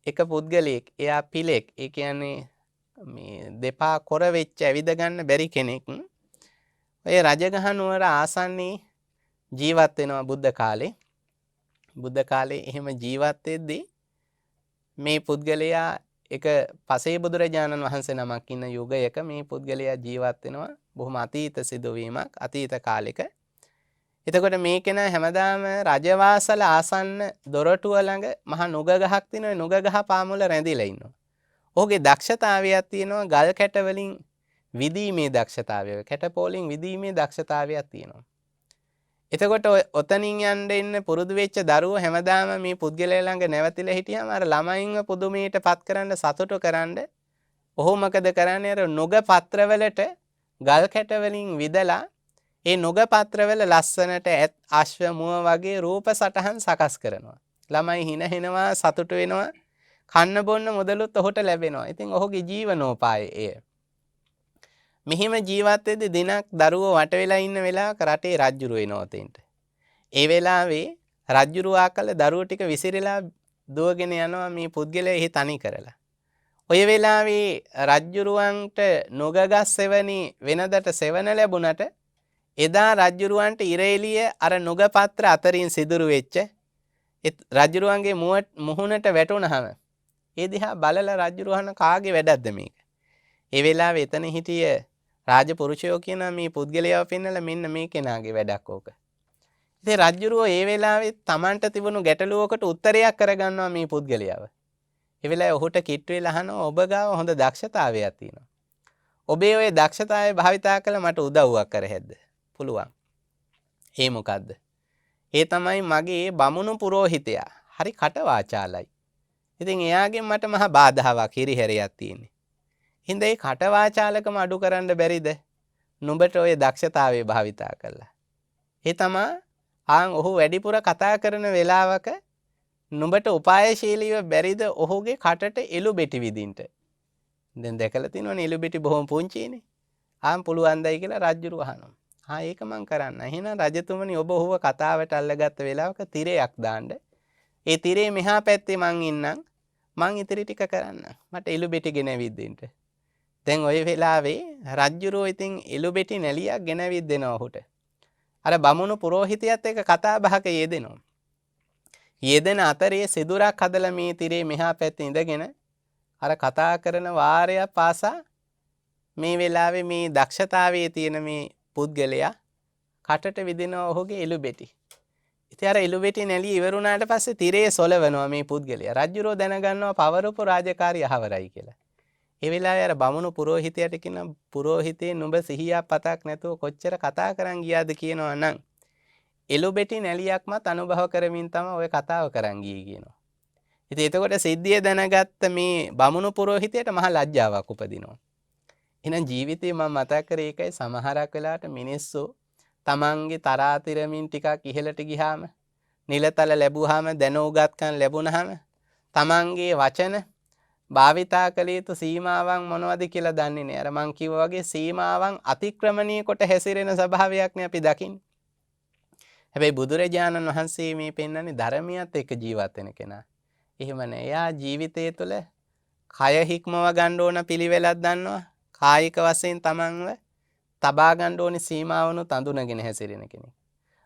එක පුද්ගලයෙක් එයා පිලෙක්. ඒ කියන්නේ මේ දෙපා කොර වෙච්ච ඇවිද ගන්න බැරි කෙනෙක්. ඔය රජගහ නුවර ආසන්නයේ ජීවත් වෙනවා බුද්ධ කාලේ. බුද්ධ කාලේ එහෙම ජීවත් වෙද්දී මේ පුද්ගලයා එක පසේ බුදුරජාණන් වහන්සේ නමක් ඉන්න යුගයක මේ පුද්ගලයා ජීවත් වෙනවා. බොහොම අතීත සිදුවීමක්, අතීත කාලෙක. එතකොට මේ කෙනා හැමදාම රජවාසල ආසන්න දොරටුව ළඟ මහ නුග ගහක් තියෙනවා. නුග ගහ පාමුල රැඳිලා ඉන්නවා. ඔහුගේ දක්ෂතාවයක් තියෙනවා ගල් කැට වලින් විදීමේ දක්ෂතාවය. කැටපෝලින් විදීමේ දක්ෂතාවයක් තියෙනවා. එතකොට ඔතනින් යන්න ඉන්න පුරුදු වෙච්ච දරුවෝ හැමදාම මේ පුද්ගලයා ළඟ නැවතිලා හිටියාම අර ළමයින්ව පුදුමයටපත් කරන්න, සතුටු කරන්න ඔහු මොකද කරන්නේ? අර නුග පත්‍රවලට ගල් කැට වලින් විදලා ඒ නුග පත්‍රවල ලස්සනට අශ්ව මුව වගේ රූප සටහන් සකස් කරනවා. ළමයි හිනහෙනවා, සතුටු වෙනවා. කන්න බොන්න මුදලුත් ඔහුට ලැබෙනවා. ඉතින් ඔහුගේ ජීවනෝපාය එය. මෙහිම ජීවත් වෙද්දී දිනක් දරුවෝ වට වෙලා ඉන්න වෙලාවක රටේ රජ්ජුරුව එනවා තෙන්ට. ඒ වෙලාවේ රජ්ජුරුව ආකල දරුවෝ ටික විසිරලා දුවගෙන යනවා මේ පුද්ගලයා එහි තනි කරලා. ඔය වෙලාවේ රජ්ජුරුවන්ට නුගගස් සෙවණි වෙනදට සෙවණ ලැබුණට එදා රජ්ජුරුවන්ට ඉරේලිය අර නුග පත්‍ර අතරින් සිදුරු වෙච්ච රජ්ජුරුවන්ගේ මුහුණට වැටුණාම ඒ දිහා බලලා රජ්ජුරුවහන කාගේ වැඩක්ද මේක? ඒ වෙලාවේ එතන හිටිය රාජපුරුෂයෝ කියන මේ පුද්ගලයාව පෙන්නලා මෙන්න මේ කෙනාගේ වැඩක් ඕක. ඉතින් රජ්ජුරුවෝ ඒ වෙලාවේ Tamanට තිබුණු ගැටලුවකට උත්තරයක් කරගන්නවා මේ පුද්ගලයාව. ඒ වෙලාවේ ඔහුට කිට්ටු වෙලා අහනවා ඔබ ගාව හොඳ දක්ෂතාවයක් තියෙනවා. ඔබේ ওই දක්ෂතාවය භාවිතා කළා මට උදව්වක් කර හැද්ද? පුළුවන්. ඒ මොකද්ද? ඒ තමයි මගේ බමුණු පුරෝහිතයා. හරි කටවාචාලයි. ඉතින් එයාගෙන් මට මහ බාධාවක් හිරිහැරයක් තියෙන්නේ. හින්දා ඒ කටවාචාලකම අඩු කරන්න බැරිද? නුඹට ওই දක්ෂතාවය භාවිතා කළා. ඒ තමයි ඔහු වැඩිපුර කතා කරන වෙලාවක නුඹට උපායශීලීව බැරිද ඔහුගේ කටට එළු බෙටි විදින්න? දැන් දැකලා තියෙනවනේ එළු බෙටි බොහොම පුංචිනේ. ආම් පුළුවන්දයි කියලා රජුරු අහනවා. ඒක මං කරන්න. එහෙනම් රජතුමනි ඔබ ඔහුව කතාවට අල්ලගත්ත වෙලාවක තිරයක් දාන්න. ඒ තිරේ මෙහා පැත්තේ මං ඉන්නම්. මං ඉතිරි ටික කරන්න. මට එළු බෙටි ගෙනවිත් දෙන්න. දැන් ওই වෙලාවේ රජුරෝ ඉතින් එළු බෙටි නැලියක් ගෙනවිත් දෙනවා ඔහුට. අර බමුණු පුරෝහිතයත් එක්ක කතා බහක යෙදෙනවා. යෙදෙන අතරේ සිදුරක් හදලා මේ තිරේ මෙහා පැත්තේ ඉඳගෙන අර කතා කරන වාරයක් පාසා මේ වෙලාවේ මේ දක්ෂතාවයේ තියෙන මේ පුද්ගලයා කටට විදිනවා ඔහුගේ එළු බෙටි. ඉතින් අර එළු බෙටි නැලිය ඉවරුණාට පස්සේ තිරේ සොලවනවා මේ පුද්ගලයා. රජුරෝ දැනගන්නවා පවරපු රාජකාරිය අහවරයි කියලා. ඒ වෙලාවේ අර බමුණු පුරෝහිතයට කියන පුරෝහිතේ නුඹ සිහියක් පතක් නැතුව කොච්චර කතා කරන් ගියාද කියනවා නම් එළු බෙටි නැලියක්මත් අනුභව කරමින් තමයි ඔය කතාව කරන් ගියේ කියනවා. ඉතින් එතකොට සිද්ධිය දැනගත්ත මේ බමුණු පුරෝහිතයට මහ ලැජ්ජාවක් උපදිනවා. එහෙනම් ජීවිතේ මම මතක් කරේ ඒකයි සමහරක් වෙලාවට මිනිස්සු තමන්ගේ තරාතිරමින් ටිකක් ඉහළට ගියාම නිලතල ලැබුවාම දැනුගත්කම් ලැබුණාම තමන්ගේ වචන භාවිතා කළ යුතු සීමාවන් මොනවද කියලා දන්නේ නැහැ. අර මං කිව්වා වගේ සීමාවන් අතික්‍රමණීය කොට හැසිරෙන ස්වභාවයක් නේ අපි දකින්නේ. හැබැයි බුදුරජාණන් වහන්සේ මේ පෙන්වන්නේ ධර්මියත් එක්ක ජීවත් වෙන කෙනා. එහෙම නෑ. එයා ජීවිතය තුළ කය හික්මව ගන්න ඕන පිළිවෙලක් දන්නවා. කායික වශයෙන් තමන්ව තබා ගන්න ඕනි සීමාවනුත් අඳුනගෙන හැසිරෙන කෙනෙක්.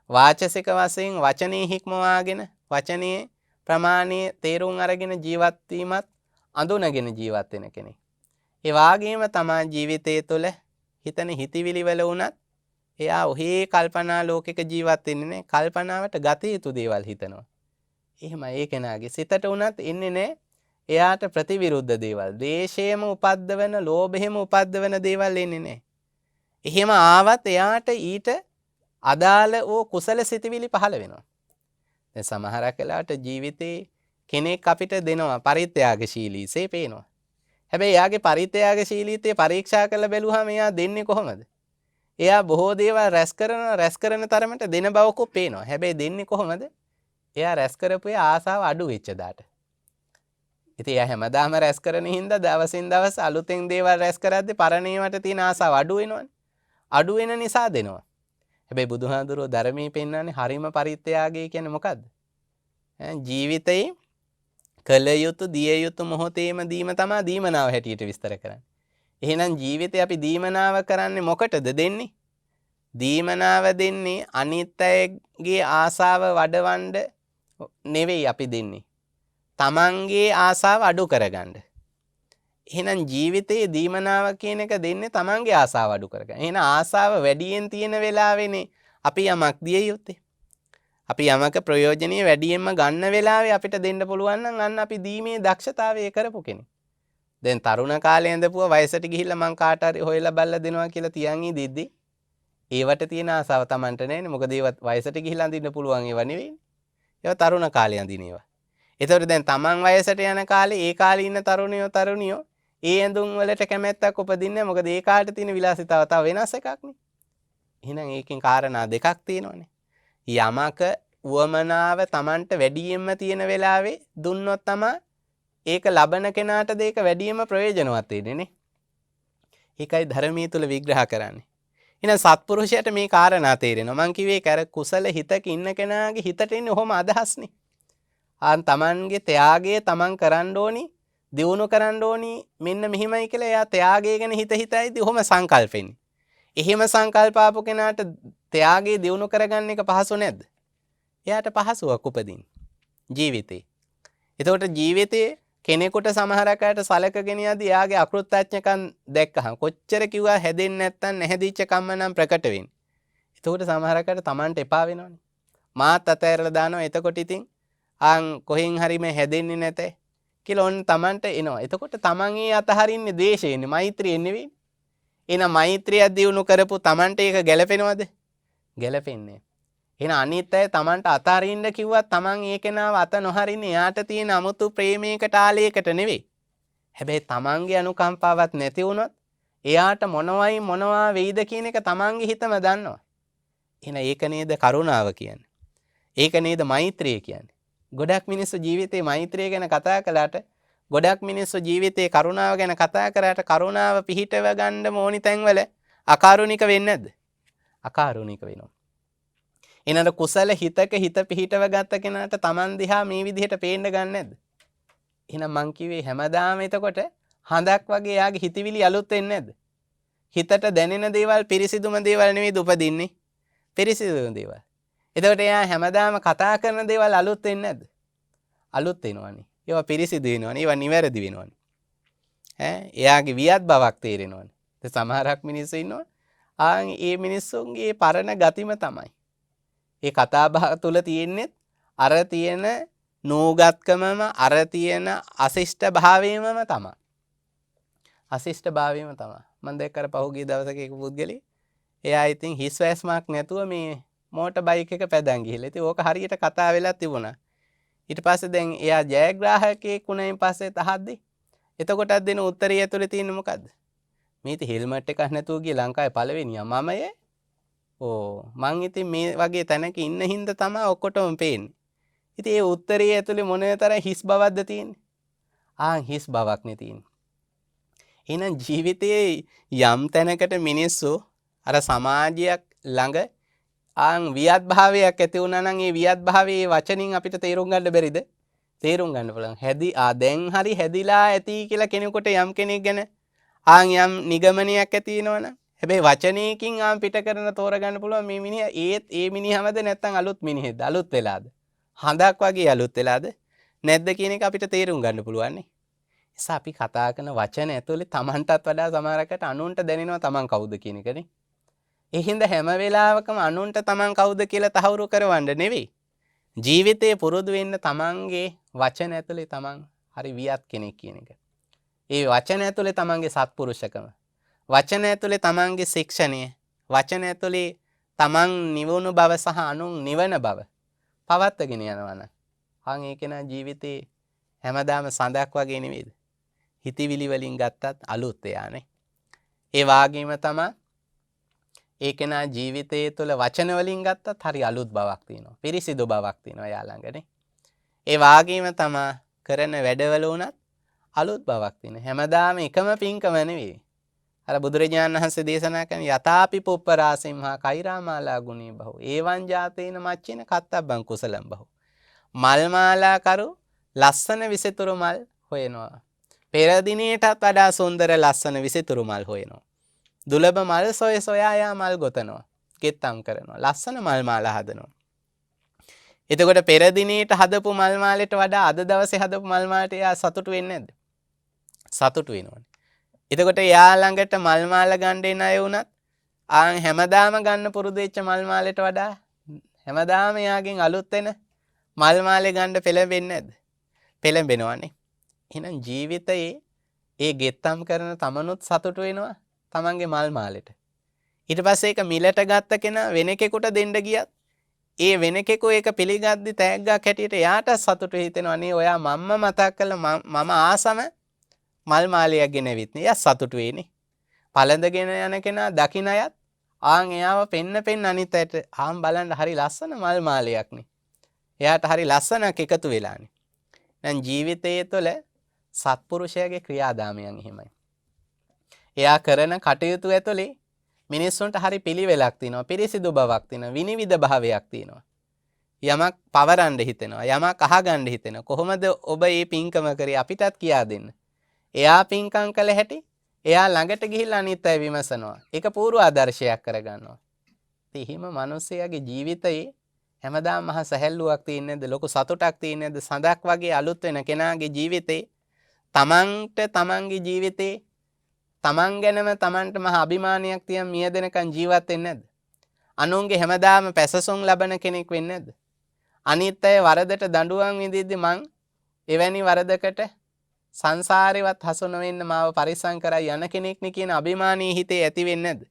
වාචසික වශයෙන් වචනේ හික්මවාගෙන වචනේ ප්‍රමාණයේ තේරුම් අරගෙන ජීවත් වීමත් අඳුනගෙන ජීවත් වෙන කෙනෙක්. ඒ වාගේම තමා ජීවිතය තුළ හිතන හිතවිලි වල වුණත් එයා ඔහේ කල්පනා ලෝකයක ජීවත් වෙන්නේ නැහැ. කල්පනාවට ගත යුතු දේවල් හිතනවා. එහෙම ඒ කෙනාගේ සිතට උනත් එන්නේ නැහැ එයාට ප්‍රතිවිරුද්ධ දේවල්. ද්වේෂයම උපද්දවන, ලෝභයම උපද්දවන දේවල් එන්නේ නැහැ. එහෙම ආවත් එයාට ඊට අදාළ වූ කුසල සිතවිලි පහළ වෙනවා. දැන් සමහරක් වෙලාවට ජීවිතේ කෙනෙක් අපිට දෙනවා පරිත්‍යාගශීලීසේ පේනවා. හැබැයි එයාගේ පරිත්‍යාගශීලීත්වය පරීක්ෂා කරලා බැලුවාම එයා දෙන්නේ කොහොමද? එයා බොහෝ දේවල් රැස් කරන තරමට දෙන බවකුත් පේනවා. හැබැයි දෙන්නේ කොහොමද? එයා රැස් කරපු ආසාව අඩු වෙච්ච දාට. ඉතින් එයා හැමදාම රැස් කරන හින්දා දවසින් දවස අලුතෙන් දේවල් රැස් කරද්දී පරණ ඒවාට තියෙන ආසාව අඩු වෙනවනේ. අඩු වෙන නිසා දෙනවා. හැබැයි බුදුහාඳුරෝ ධර්මයේ පෙන්වන්නේ හරිම පරිත්‍යාගය කියන්නේ මොකද්ද? ජීවිතේ කල යුතු දිය යුතු මොහොතේම දීම තමයි දීමනාව හැටියට විස්තර කරන්නේ. එහෙනම් ජීවිතේ අපි දීමනාව කරන්නේ මොකටද දෙන්නේ? දීමනාව දෙන්නේ අනිත් අයගේ ආසාව වඩවන්න නෙවෙයි අපි දෙන්නේ. තමන්ගේ ආසාව අඩු කරගන්න. එහෙනම් ජීවිතයේ දීමනාව කියන එක දෙන්නේ තමන්ගේ ආසාව අඩු කරගන්න. එහෙනම් ආසාව වැඩියෙන් තියෙන වෙලාවෙනේ අපි යමක් දිය යුත්තේ. අපි යමක ප්‍රයෝජනීය වැඩියෙන්ම ගන්න වෙලාවේ අපිට දෙන්න පුළුවන් නම් අන්න අපි දීමේ දක්ෂතාවය කරපු කෙනෙක්. දැන් තරුණ කාලේ ඉඳපුවා වයසට ගිහිල්ලා මං කාට හරි හොයලා බල්ලා දෙනවා කියලා තියන් ඉදිද්දි ඒවට තියෙන ආසාව Tamanට නැහැනේ. මොකද ඒවත් වයසට ගිහිල්ලා අඳින්න පුළුවන් ඒවා නෙවෙයි. ඒවා තරුණ කාලේ අඳින ඒවා. ඒතකොට දැන් Taman වයසට යන කාලේ ඒ කාලේ ඉන්න තරුණියෝ ඒ ඇඳුම් වලට කැමැත්තක් උපදින්නේ. මොකද ඒ කාලේ තියෙන විලාසිතාව තව වෙනස් එකක් නේ. එහෙනම් ඒකෙන් කාරණා දෙකක් තියෙනවානේ. යමක උවමනාව Tamanට වැඩියෙන්ම තියෙන වෙලාවේ දුන්නොත් තමයි ඒක ලබන කෙනාට දෙක වැඩියෙන්ම ප්‍රයෝජනවත් වෙන්නේ නේ. ඒකයි ධර්මයේ තුල විග්‍රහ කරන්නේ. එහෙනම් සත්පුරුෂයාට මේ කාරණා තේරෙනවා. මං කිව්වේ කර කුසල හිතක ඉන්න කෙනාගේ හිතට එන්නේ ඔහොම අදහස්නේ. තමන්ගේ ත්‍යාගය තමන් කරන්න ඕනි, දියුණු කරන්න ඕනි මෙන්න මෙහිමයි කියලා එයා ත්‍යාගය ගැන හිතයිදී ඔහොම සංකල්පෙන්නේ. එහෙම සංකල්ප ආපු කෙනාට ත්‍යාගය දියුණු කරගන්න එක පහසු නැද්ද? එයාට පහසුවක් උපදින්න ජීවිතේ. එතකොට ජීවිතේ කෙනෙකුට සමහරක් අයට සලකගෙන යද්දී එයාගේ අකෘතඥකම් දැක්කහම කොච්චර කිව්වා හැදෙන්නේ නැත්තම් නැහැදිච්ච කම්ම නම් ප්‍රකට වෙන්නේ. එතකොට සමහරක් අයට Tamanට එපා වෙනවනේ. මාත් අතහැරලා දානවා. එතකොට ඉතින් කොහෙන් හරි මේ හැදෙන්නේ නැතේ කියලා ඔන්න Tamanට එනවා. එතකොට Taman ඒ අතහරින්නේ ද්වේෂයෙන්නේ, මෛත්‍රියෙන් නෙවෙයි. එහෙනම් මෛත්‍රිය දියුණු කරපු Tamanට ඒක ගැලපෙනවද? ගැලපෙන්නේ. එහෙනම් අනිත් අය Tamanට අතහරින්න කිව්වත් Taman ඒ කෙනාව අත නොහරින්නේ එයාට තියෙන 아무තු ප්‍රේමයකට ආලයකට නෙවෙයි. හැබැයි Tamanගේ අනුකම්පාවක් නැති වුණොත් එයාට මොනවා වෙයිද කියන එක Tamanගේ හිතම දන්නවා. එහෙනම් ඒක නේද කරුණාව කියන්නේ. ඒක නේද මෛත්‍රිය කියන්නේ. ගොඩක් මිනිස්සු ජීවිතේ මෛත්‍රිය ගැන කතා කළාට ගොඩක් මිනිස්සු ජීවිතේ කරුණාව ගැන කතා කරාට කරුණාව පිහිටව ගන්න ඕනි තැන්වල අකාරුණික වෙන්නේ නැද්ද? අකාරුණික වෙනවා. එනර කුසල හිතක හිත පිහිටව ගත්ත කෙනාට Taman දිහා මේ විදිහට පේන්න ගන්න නැද්ද? එහෙනම් මං කිව්වේ හැමදාම එතකොට හඳක් වගේ යාගේ හිතවිලි අලුත් වෙන්නේ නැද්ද? හිතට දැනෙන දේවල් පිරිසිදුම දේවල් නෙවෙයි උපදින්නේ. පිරිසිදුම දේවල්. එතකොට එයා හැමදාම කතා කරන දේවල් අලුත් වෙන්නේ නැද්ද? අලුත් වෙනවනේ. ඒවා පිරිසිදු වෙනවනේ. ඒවා නිවැරදි වෙනවනේ. එයාගේ වියත් බවක් තේරෙනවනේ. සමහරක් මිනිස්සු ඉන්නවා. ඒ මිනිස්සුන්ගේ පරණ ගතිම තමයි. ඒ කතා බහ තුල තියෙන්නේ අර තියෙන නූගත්කමම අර තියෙන අශිෂ්ට භාවයමම තමයි. අශිෂ්ට භාවයම තමයි. මම දැක්කර පහුගිය දවසක එක පුද්ගලෙක් එයා ඉතින් හිස් වැස්මක් නැතුව මේ මෝටර් බයික් එක පැදන් ගිහිල්ලා. ඉතින් ඕක හරියට කතා වෙලා තිබුණා. ඊට පස්සේ දැන් එයා ජයග්‍රාහකයෙක් වුණායින් පස්සේ තහද්දි එතකොටත් දෙන උත්තරය ඇතුලේ තියෙන්නේ මොකද්ද? මේ ඉතින් හෙල්මට් එකක් නැතුව ගිය ලංකාවේ පළවෙනියා මමයේ. මං ඉතින් මේ වගේ තැනක ඉන්න හින්දා තමයි ඔක්කොටම පේන්නේ. ඉතින් ඒ උත්තරයේ ඇතුලේ මොනතරම් හිස් බවක්ද තියෙන්නේ? හිස් බවක් නේ තියෙන්නේ. එහෙනම් ජීවිතයේ යම් තැනකට මිනිස්සු අර සමාජයක් ළඟ වියත් භාවයක් ඇති වුණා නම් ඒ වියත් භාවයේ වචනින් අපිට තේරුම් ගන්න බැරිද? තේරුම් ගන්න පුළුවන්. දැන් හරි හැදිලා ඇති කියලා කෙනෙකුට යම් කෙනෙක් ගැන යම් නිගමනයක් ඇති වෙනවනම් හැබැයි වචනයකින් පිට කරන තෝරගන්න පුළුවන් මේ මිනිහා ඒ මිනිහමද නැත්නම් අලුත් මිනිහෙක්ද? අලුත් වෙලාද? හඳක් වගේ අලුත් වෙලාද? නැද්ද කියන එක අපිට තේරුම් ගන්න පුළුවන් නේ. නිසා අපි කතා කරන වචන ඇතුලේ Tamanටත් වඩා සමහරකට අනුන්ට දැනෙනවා Taman කවුද කියන එකනේ. ඒ හින්දා හැම වෙලාවකම අනුන්ට Taman කවුද කියලා තහවුරු කරවන්න නෙවෙයි. ජීවිතේ පුරුදු වෙන්න Tamanගේ වචන ඇතුලේ Taman හරි වියත් කෙනෙක් කියන එක. ඒ වචන ඇතුලේ Tamanගේ සත්පුරුෂකම. වචන ඇතුලේ Tamanගේ ශික්ෂණය. වචන ඇතුලේ Taman නිවුණු බව සහ අනුන් නිවන බව පවත්වාගෙන යනවනම් ඒක නා ජීවිතේ හැමදාම සඳක් වගේ නෙවෙයිද? හිතවිලි වලින් ගත්තත් අලුත් එයානේ. ඒ වාගේම තමයි ඒක නා ජීවිතයේ තුල වචන වලින් ගත්තත් හරි අලුත් බවක් තියෙනවා. පිරිසිදු බවක් තියෙනවා එයා ළඟනේ. ඒ වාගේම තමයි කරන වැඩවල උනත් අලුත් බවක් තියෙනවා. හැමදාම එකම පින්කම නෙවෙයි. අර බුදුරජාණන් වහන්සේ දේශනා කරන යතාපි පුප්පරාසින්හා කෛරාමාලා ගුණී බහු. ඒවං ජාතේන මච්චේන කත්තබ්බං කුසලං බහු. මල් මාලා කරු ලස්සන විසිතුරු මල් හොයනවා. පෙර දිනේටත් වඩා සුන්දර ලස්සන විසිතුරු මල් හොයනවා. දුලබ මල් සොයා යා මල් ගොතනවා. ගෙත්තම් කරනවා. ලස්සන මල් මාලා හදනවා. එතකොට පෙර දිනේට හදපු මල් මාලෙට වඩා අද දවසේ හදපු මල් මාලට එයා සතුටු වෙන්නේ නැද්ද? සතුටු වෙනවනේ. එතකොට එයා ළඟට මල් මාල ගන්න එන අය වුණත් හැමදාම ගන්න පුරුදු වෙච්ච මල් මාලෙට වඩා හැමදාම එයාගෙන් අලුත් වෙන මල් මාලේ ගන්න පෙළඹෙන්නේ නැද්ද? පෙළඹෙනවනේ. එහෙනම් ජීවිතයේ ඒ ගෙත්තම් කරන තමනුත් සතුටු වෙනවා තමන්ගේ මල් මාලෙට. ඊට පස්සේ ඒක මිලට ගත්ත කෙනා වෙන කෙනෙකුට දෙන්න ගියත් ඒ වෙන කෙනෙකු ඒක පිළිගද්දි තෑග්ගක් හැටියට එයාට සතුටු හිතෙනවා නේ. ඔයා මම්ම මතක් කළා මම ආසම මල් මාලයක් ගෙනවිත් නේ. එයා සතුටු වෙන්නේ. පළඳගෙන යන කෙනා දකින්න අයත් එයාව පෙන්න අනිත් අයට බලන්න හරි ලස්සන මල් මාලයක් නේ. එයාට හරි ලස්සනක් එකතු වෙලානේ. දැන් ජීවිතයේ තුළ සත්පුරුෂයාගේ ක්‍රියාදාමයන් එහෙමයි. එයා කරන කටයුතු ඇතුලේ මිනිස්සුන්ට හරි පිළිවෙලක් තියෙනවා. පිරිසිදු බවක් තියෙනවා. විනිවිද භාවයක් තියෙනවා. යමක් පවරන්න හිතෙනවා. යමක් අහගන්න හිතෙනවා. කොහොමද ඔබ මේ පින්කම කරේ අපිටත් කියා දෙන්න. එයා පින්කම් කළ හැටි එයා ළඟට ගිහිල්ලා අනිත් අය විමසනවා. ඒක පූර්ව ආදර්ශයක් කරගන්නවා. ඉතින් හිම මිනිස්සයාගේ ජීවිතයේ හැමදාම මහ සැහැල්ලුවක් තියෙන්නේ නැද්ද? ලොකු සතුටක් තියෙන්නේ නැද්ද? සඳක් වගේ අලුත් වෙන කෙනාගේ ජීවිතේ තමන්ගේ ජීවිතේ තමන් ගැනම තමන්ට මහ අභිමානයක් තියන් මියදෙනකන් ජීවත් වෙන්නේ නැද්ද? අනුන්ගේ හැමදාම පැසසුම් ලබන කෙනෙක් වෙන්නේ නැද්ද? අනිත් අය වරදට දඬුවම් විඳිද්දි මං එවැනි වරදකට සංසාරේවත් හසු නොවෙන්න මාව පරිස්සම් කරයි යන කෙනෙක් නේ කියන අභිමානී හිතේ ඇති වෙන්නේ නැද්ද?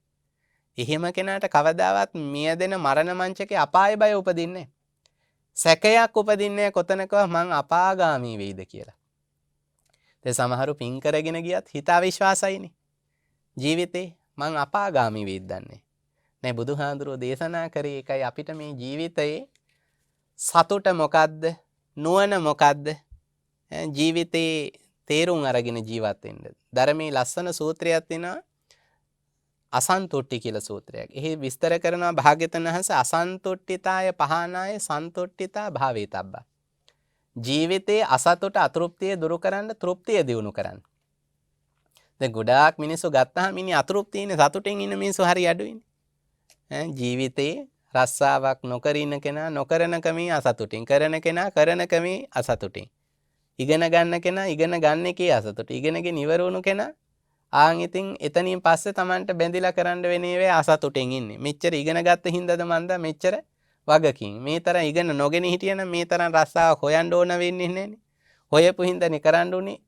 එහෙම කෙනාට කවදාවත් මියදෙන මරණ මංචකේ අපාය බය උපදින්නේ නැහැ. සැකයක් උපදින්නේ කොතනකව මං අපාගාමී වෙයිද කියලා. දැන් සමහරු පින් කරගෙන ගියත් හිත අවිශ්වාසයිනේ. ජීවිතේ මං අපාගාමී වෙයිද දන්නේ නැහැ. බුදුහාඳුරෝ දේශනා කරේ එකයි අපිට මේ ජීවිතයේ සතුට මොකද්ද? නුවණ මොකද්ද? ජීවිතේ තේරුම් අරගෙන ජීවත් වෙන්න. ධර්මයේ ලස්සන සූත්‍රයක් තියෙනවා අසන්තුට්ටි කියලා සූත්‍රයක්. එහි විස්තර කරනවා භාග්‍යවතුන් වහන්සේ අසන්තුට්ඨිතාය පහනාය සන්තුට්ඨිතා භාවේතබ්බා. ජීවිතයේ අසතුට අතෘප්තිය දුරු කරන්න තෘප්තිය දියුණු කරන්න. දැන් ගොඩාක් මිනිස්සු ගත්තාම ඉන්නේ අතෘප්තියනේ සතුටින් ඉන්න මිනිස්සු හරි අඩුයිනේ. ජීවිතේ රස්සාවක් නොකර ඉන්න කෙනා නොකරන කමේ අසතුටින් කරන කෙනා කරන කමේ අසතුටින් ඉගෙන ගන්න කෙනා ඉගෙන ගන්න එකේ අසතුට ඉගෙනගෙන ඉවර වුණු කෙනා ආන් ඉතින් එතනින් පස්සේ Tamanට බැඳිලා කරන්න වෙන ඒවා අසතුටින් ඉන්නේ. මෙච්චර ඉගෙන ගත්ත හින්දාද මන්ද මෙච්චර වගකින් මේ තරම් ඉගෙන නොගෙන හිටියනම් මේ තරම් රස්සාවක් හොයන්න ඕන වෙන්නේ නැන්නේ. හොයපු හින්දානේ කරන්න උනේ.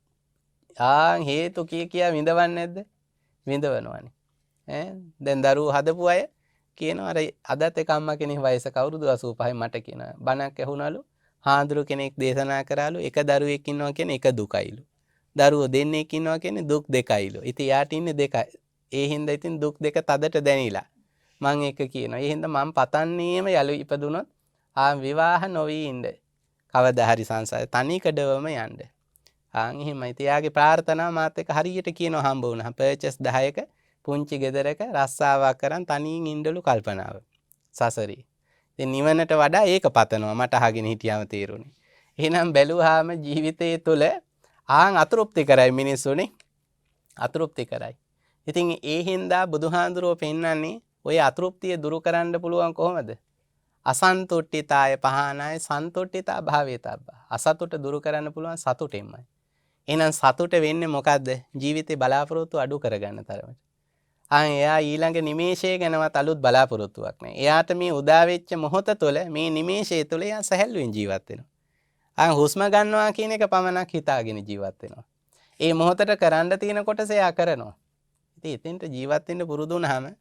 ආන් හේතු කියා විඳවන්නේ නැද්ද? විඳවනවානේ. දැන් දරුවෝ හදපු අය කියනවා අර අදත් එක අම්මා කෙනෙක් වයසක අවුරුදු 85 මට කියනවා බණක් ඇහුණලු හාඳුරු කෙනෙක් දේශනා කරාලු එක දරුවෙක් ඉන්නවා කියන්නේ එක දුකයිලු. දරුවෝ දෙන්නෙක් ඉන්නවා කියන්නේ දුක් දෙකයිලු. ඉතින් යාට ඉන්නේ දෙකයි. ඒ හින්දා ඉතින් දුක් දෙක තදට දැනිලා. මම ඒක කියනවා. ඒ හින්දා මම පතන්නේම යලු ඉපදුනොත් විවාහ නොවි ඉන්න. කවදා හරි සංසාරේ තනිකඩවම යන්න. එහෙමයි. ඉතින් යාගේ ප්‍රාර්ථනාව මාත් එක්ක හරියට කියනවා හම්බ වුණා. පර්චේස් 10ක පුංචි ගෙදරක රස්සාවක් කරන් තනියෙන් ඉන්නලු කල්පනාව. සසරේ. ඉතින් නිවනට වඩා ඒක පතනවා මට අහගෙන හිටියාම තේරුණේ. එහෙනම් බැලුවාම ජීවිතයේ තුල අතෘප්ති කරයි මිනිස්සුනේ. අතෘප්ති කරයි. ඉතින් ඒ හින්දා බුදුහාඳුරෝ පෙන්නන්නේ ඔය අතෘප්තිය දුරු කරන්න පුළුවන් කොහොමද? අසන්තුට්ඨිතාය පහනාය සන්තුට්ඨිතා භාවේතබ්බා. අසතුට දුරු කරන්න පුළුවන් සතුටෙන්මයි. එහෙනම් සතුට වෙන්නේ මොකද්ද? ජීවිතේ බලාපොරොත්තු අඩු කරගන්න තරමට. එයා ඊළඟ නිමේෂය ගැනවත් අලුත් බලාපොරොත්තුවක් නැහැ. එයාට මේ උදා වෙච්ච මොහොත තුළ මේ නිමේෂය තුළ එයා සැහැල්ලුවෙන් ජීවත් වෙනවා. හුස්ම ගන්නවා කියන එක පමණක් හිතාගෙන ජීවත් වෙනවා. ඒ මොහොතට කරන්න තියෙන කොටස එයා කරනවා. ඉතින් එතෙන්ට ජීවත් වෙන්න පුරුදු වුණාම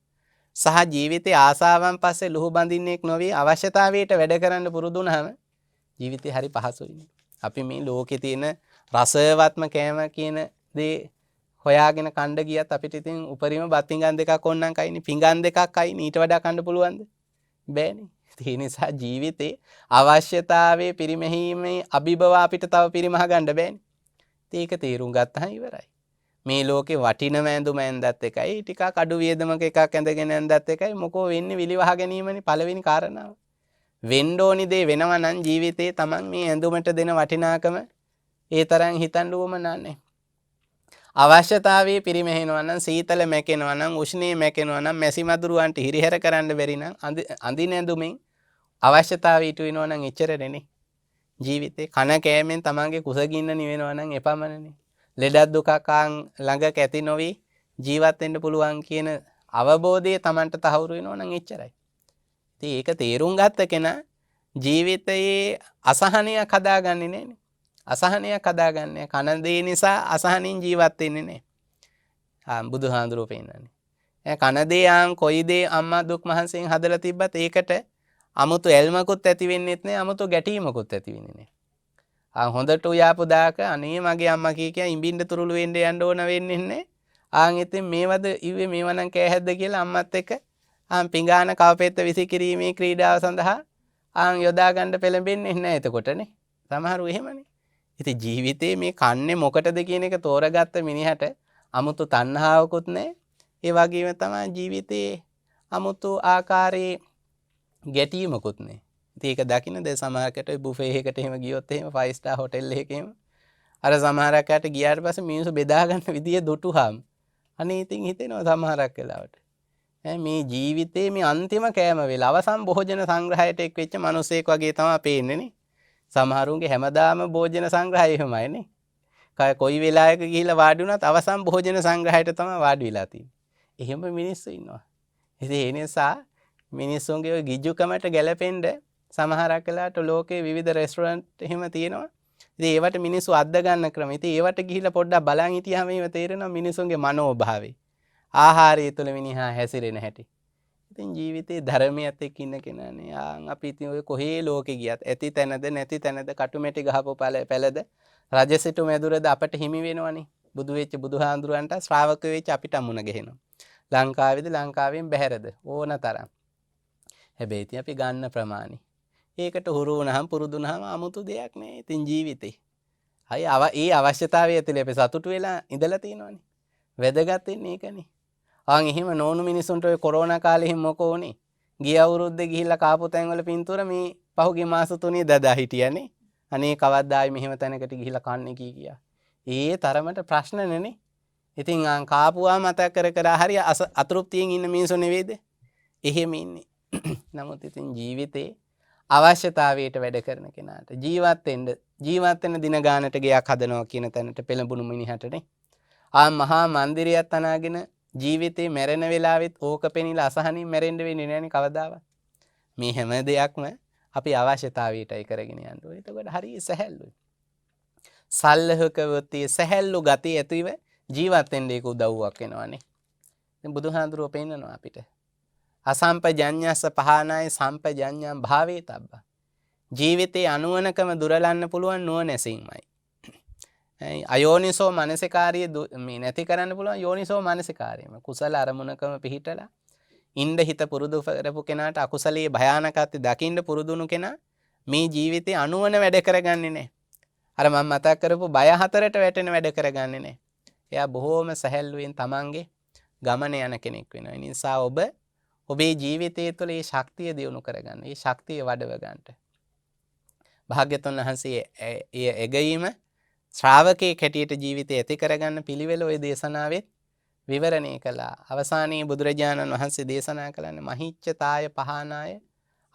සහ ජීවිතේ ආසාවන් පස්සේ ලුහු බඳින්නෙක් නොවි අවශ්‍යතාවයට වැඩ කරන්න පුරුදු වුණාම ජීවිතේ හරි පහසුයි. අපි මේ ලෝකේ තියෙන රසවත්ම කෑම කියන දේ හොයාගෙන කණ්ඩ ගියත් අපිට ඉතින් උපරිම බත් පිඟන් දෙකක් ඕනනම් කයිනේ. පිඟන් දෙකක් අයිනේ ඊට වඩා කන්න පුළුවන්ද? බෑනේ. ඒ නිසා ජීවිතේ අවශ්‍යතාවයේ පිරිමැහීමේ අභිබව අපිට තව පිරිමහ ගන්න බෑනේ. ඒක තේරුම් ගත්තාම ඉවරයි. මේ ලෝකේ වටිනම ඇඳුම ඇඳත් එකයි ටිකක් අඩු වියදමක එකක් ඇඳගෙන ඇඳත් එකයි මොකෝ වෙන්නේ විලිවහ ගැනීමනේ පළවෙනි කාරණාව. වෙන්න ඕනි දේ වෙනවා නම් ජීවිතේ Taman මේ ඇඳුමට දෙන වටිනාකම ඒ තරම් හිතන්න ඕම නැහැ. අවශ්‍යතාවයේ පිරිමැහෙනවා නම් සීතල මැකෙනවා නම් උෂ්ණයේ මැකෙනවා නම් මැසි මදුරුවන්ට හිරිහැර කරන්න බැරි නම් අඳින ඇඳුමින් අවශ්‍යතාවය ඉටු වෙනවා නම් එච්චරනේ ජීවිතේ. කන කෑමෙන් තමන්ගේ කුසගින්න නිවෙනවා නම් එපමණනේ. ලෙඩක් දුකක් ළඟ කැති නොවි ජීවත් වෙන්න පුළුවන් කියන අවබෝධය තමන්ට තහවුරු වෙනවා නම් එච්චරයි. ඉතින් ඒක තේරුම් ගත්ත කෙනා ජීවිතයේ අසහනයක් හදාගන්නේ නැහැනේ. අසහනයක් හදාගන්නේ කන දේ නිසා අසහනින් ජීවත් වෙන්නේ නැහැ. බුදුහාඳුරෝ පෙන්නන්නේ. කන දේ කොයි දේ අම්මා දුක් මහන්සියෙන් හදලා තිබ්බත් ඒකට අමුතු ඇල්මකුත් ඇති වෙන්නේත් නැහැ. අමුතු ගැටීමකුත් ඇති වෙන්නේ නැහැ. හොඳට උයාපු දාක අනේ මගේ අම්මා කිය ඉඹින්න තුරුළු වෙන්න යන්න ඕන වෙන්නේ නැහැ. ඉතින් මේවද ඉුවේ මේවනම් කෑහැද්ද කියලා අම්මත් එක්ක පිඟාන කවපෙත්ත විසිකිරීමේ ක්‍රීඩාව සඳහා යොදා ගන්න පෙළඹෙන්නේ නැහැ එතකොටනේ. සමහරු එහෙමනේ. ඉතින් ජීවිතේ මේ කන්නේ මොකටද කියන එක තෝරගත්ත මිනිහට අමුතු තණ්හාවකුත් නැහැ. ඒ වගේම තමයි ජීවිතේ අමුතු ආකාරයේ ගැටීමකුත් නැහැ. ඉතින් ඒක දකින්න දැන් සමහරකට බුෆේ එකකට එහෙම ගියොත් එහෙම 5 star hotel එකකම අර සමහරකට ගියාට පස්සේ මිනිස්සු බෙදා ගන්න විදිය දුටුහම අනේ ඉතින් හිතෙනවා සමහරක් වෙලාවට මේ ජීවිතේ මේ අන්තිම කෑම වේල අවසන් භෝජන සංග්‍රහයට එක් වෙච්ච මිනිසෙක් වගේ තමයි පේන්නේ නේ. සමහරුන්ගේ හැමදාම භෝජන සංග්‍රහය එහෙමයි නේ. කොයි වෙලාවක ගිහිල්ලා වාඩි වුණත් අවසන් භෝජන සංග්‍රහයට තමයි වාඩි වෙලා තියෙන්නේ. එහෙම මිනිස්සු ඉන්නවා. ඉතින් ඒ නිසා මිනිස්සුන්ගේ ওই ගිජුකමට ගැලපෙන්න සමහරක් වෙලාවට ලෝකේ විවිධ රෙස්ටොරන්ට් එහෙම තියෙනවා. ඉතින් ඒවට මිනිස්සු අද්ද ගන්න ක්‍රම. ඉතින් ඒවට ගිහිල්ලා පොඩ්ඩක් බලන් හිටියාම මේව තේරෙනවා මිනිස්සුන්ගේ මනෝභාවය. ආහාරය තුළ මිනිහා හැසිරෙන හැටි. ඉතින් ජීවිතේ ධර්මයත් එක්ක ඉන්න කෙනානේ අපි ඉතින් ඔය කොහේ ලෝකේ ගියත් ඇති තැනද නැති තැනද කටුමැටි ගහපු පැලද රජසිටු මැදුරද අපට හිමි වෙනවනේ. බුදු වෙච්ච බුදුහාඳුරන්ට ශ්‍රාවක වෙච්ච අපිට මුණ ගැහෙනවා. ලංකාවේද ලංකාවෙන් බැහැරද ඕන තරම්. හැබැයි ඉතින් අපි ගන්න ප්‍රමාණි. ඒකට හුරු වුණාම පුරුදු වුණාම 아무තු දෙයක් නෑ. ඉතින් ජීවිතේ. හරි ඒ අවශ්‍යතාවය ඇතුලේ අපි සතුටු වෙලා ඉඳලා තියෙනවනේ. වැදගත් වෙන්නේ ඒකනේ. එහෙම නොවුණු මිනිසුන්ට ඔය කොරෝනා කාලේ එහෙම මොකෝ උනේ? ගිය අවුරුද්දේ ගිහිල්ලා කාපු තැන්වල පින්තූර මේ පහුගිය මාස 3 දදා හිටියනේ. අනේ කවද්දායි මෙහෙම තැනකට ගිහිල්ලා කන්නේ කියා. ඒ තරමට ප්‍රශ්න නෙනේ. ඉතින් කාපුවා මතක් කර කර හරි අතෘප්තියෙන් ඉන්න මිනිස්සු නෙවෙයිද? එහෙම ඉන්නේ. නමුත් ඉතින් ජීවිතේ අවශ්‍යතාවයට වැඩ කරන කෙනාට ජීවත් වෙන දින ගානට ගයක් හදනවා කියන තැනට පෙළඹුණු මිනිහටනේ. මහා මන්දිරයක් තනාගෙන ජීවිතේ මැරෙන වෙලාවෙත් ඕක පෙනිලා අසහනින් මැරෙන්න වෙන්නේ නැණි කවදාවත්. මේ හැම දෙයක්ම අපි අවශ්‍යතාවයටයි කරගෙන යන්න ඕනේ. එතකොට හරිය සැහැල්ලුයි. සල්ලහකවතී සැහැල්ලු ගතිය ඇතිව ජීවත් වෙන්න ඒක උදව්වක් වෙනවානේ. දැන් බුදුහාඳුරෝ පෙන්නනවා අපිට. අසම්පජඤ්ඤස්ස පහනාය සම්පජඤ්ඤං භාවේතබ්බා. ජීවිතේ අනුවණකම දුරලන්න පුළුවන් නුවණැසීමයි. අයෝනිසෝ මනසිකාරිය මේ නැති කරන්න පුළුවන් යෝනිසෝ මනසිකාරියම. කුසල අරමුණකම පිහිටලා ඉන්න හිත පුරුදු කරපු කෙනාට අකුසලයේ භයානකත්වය දකින්න පුරුදුණු කෙනා මේ ජීවිතේ අනුවණ වැඩ කරගන්නේ නැහැ. අර මම මතක් කරපු බය හතරට වැටෙන වැඩ කරගන්නේ නැහැ. එයා බොහෝම සැහැල්ලුවෙන් තමන්ගේ ගමන යන කෙනෙක් වෙනවා. ඒ නිසා ඔබේ ජීවිතය තුළ මේ ශක්තිය දියුණු කරගන්න. මේ ශක්තිය වඩව ගන්නට. භාග්‍යතුන් වහන්සේ ඒ එගීම ශ්‍රාවකයෙක් හැටියට ජීවිතය ඇති කරගන්න පිළිවෙල ওই දේශනාවෙත් විවරණය කළා. අවසානයේ බුදුරජාණන් වහන්සේ දේශනා කළන්නේ මහිච්ඡතාය පහනාය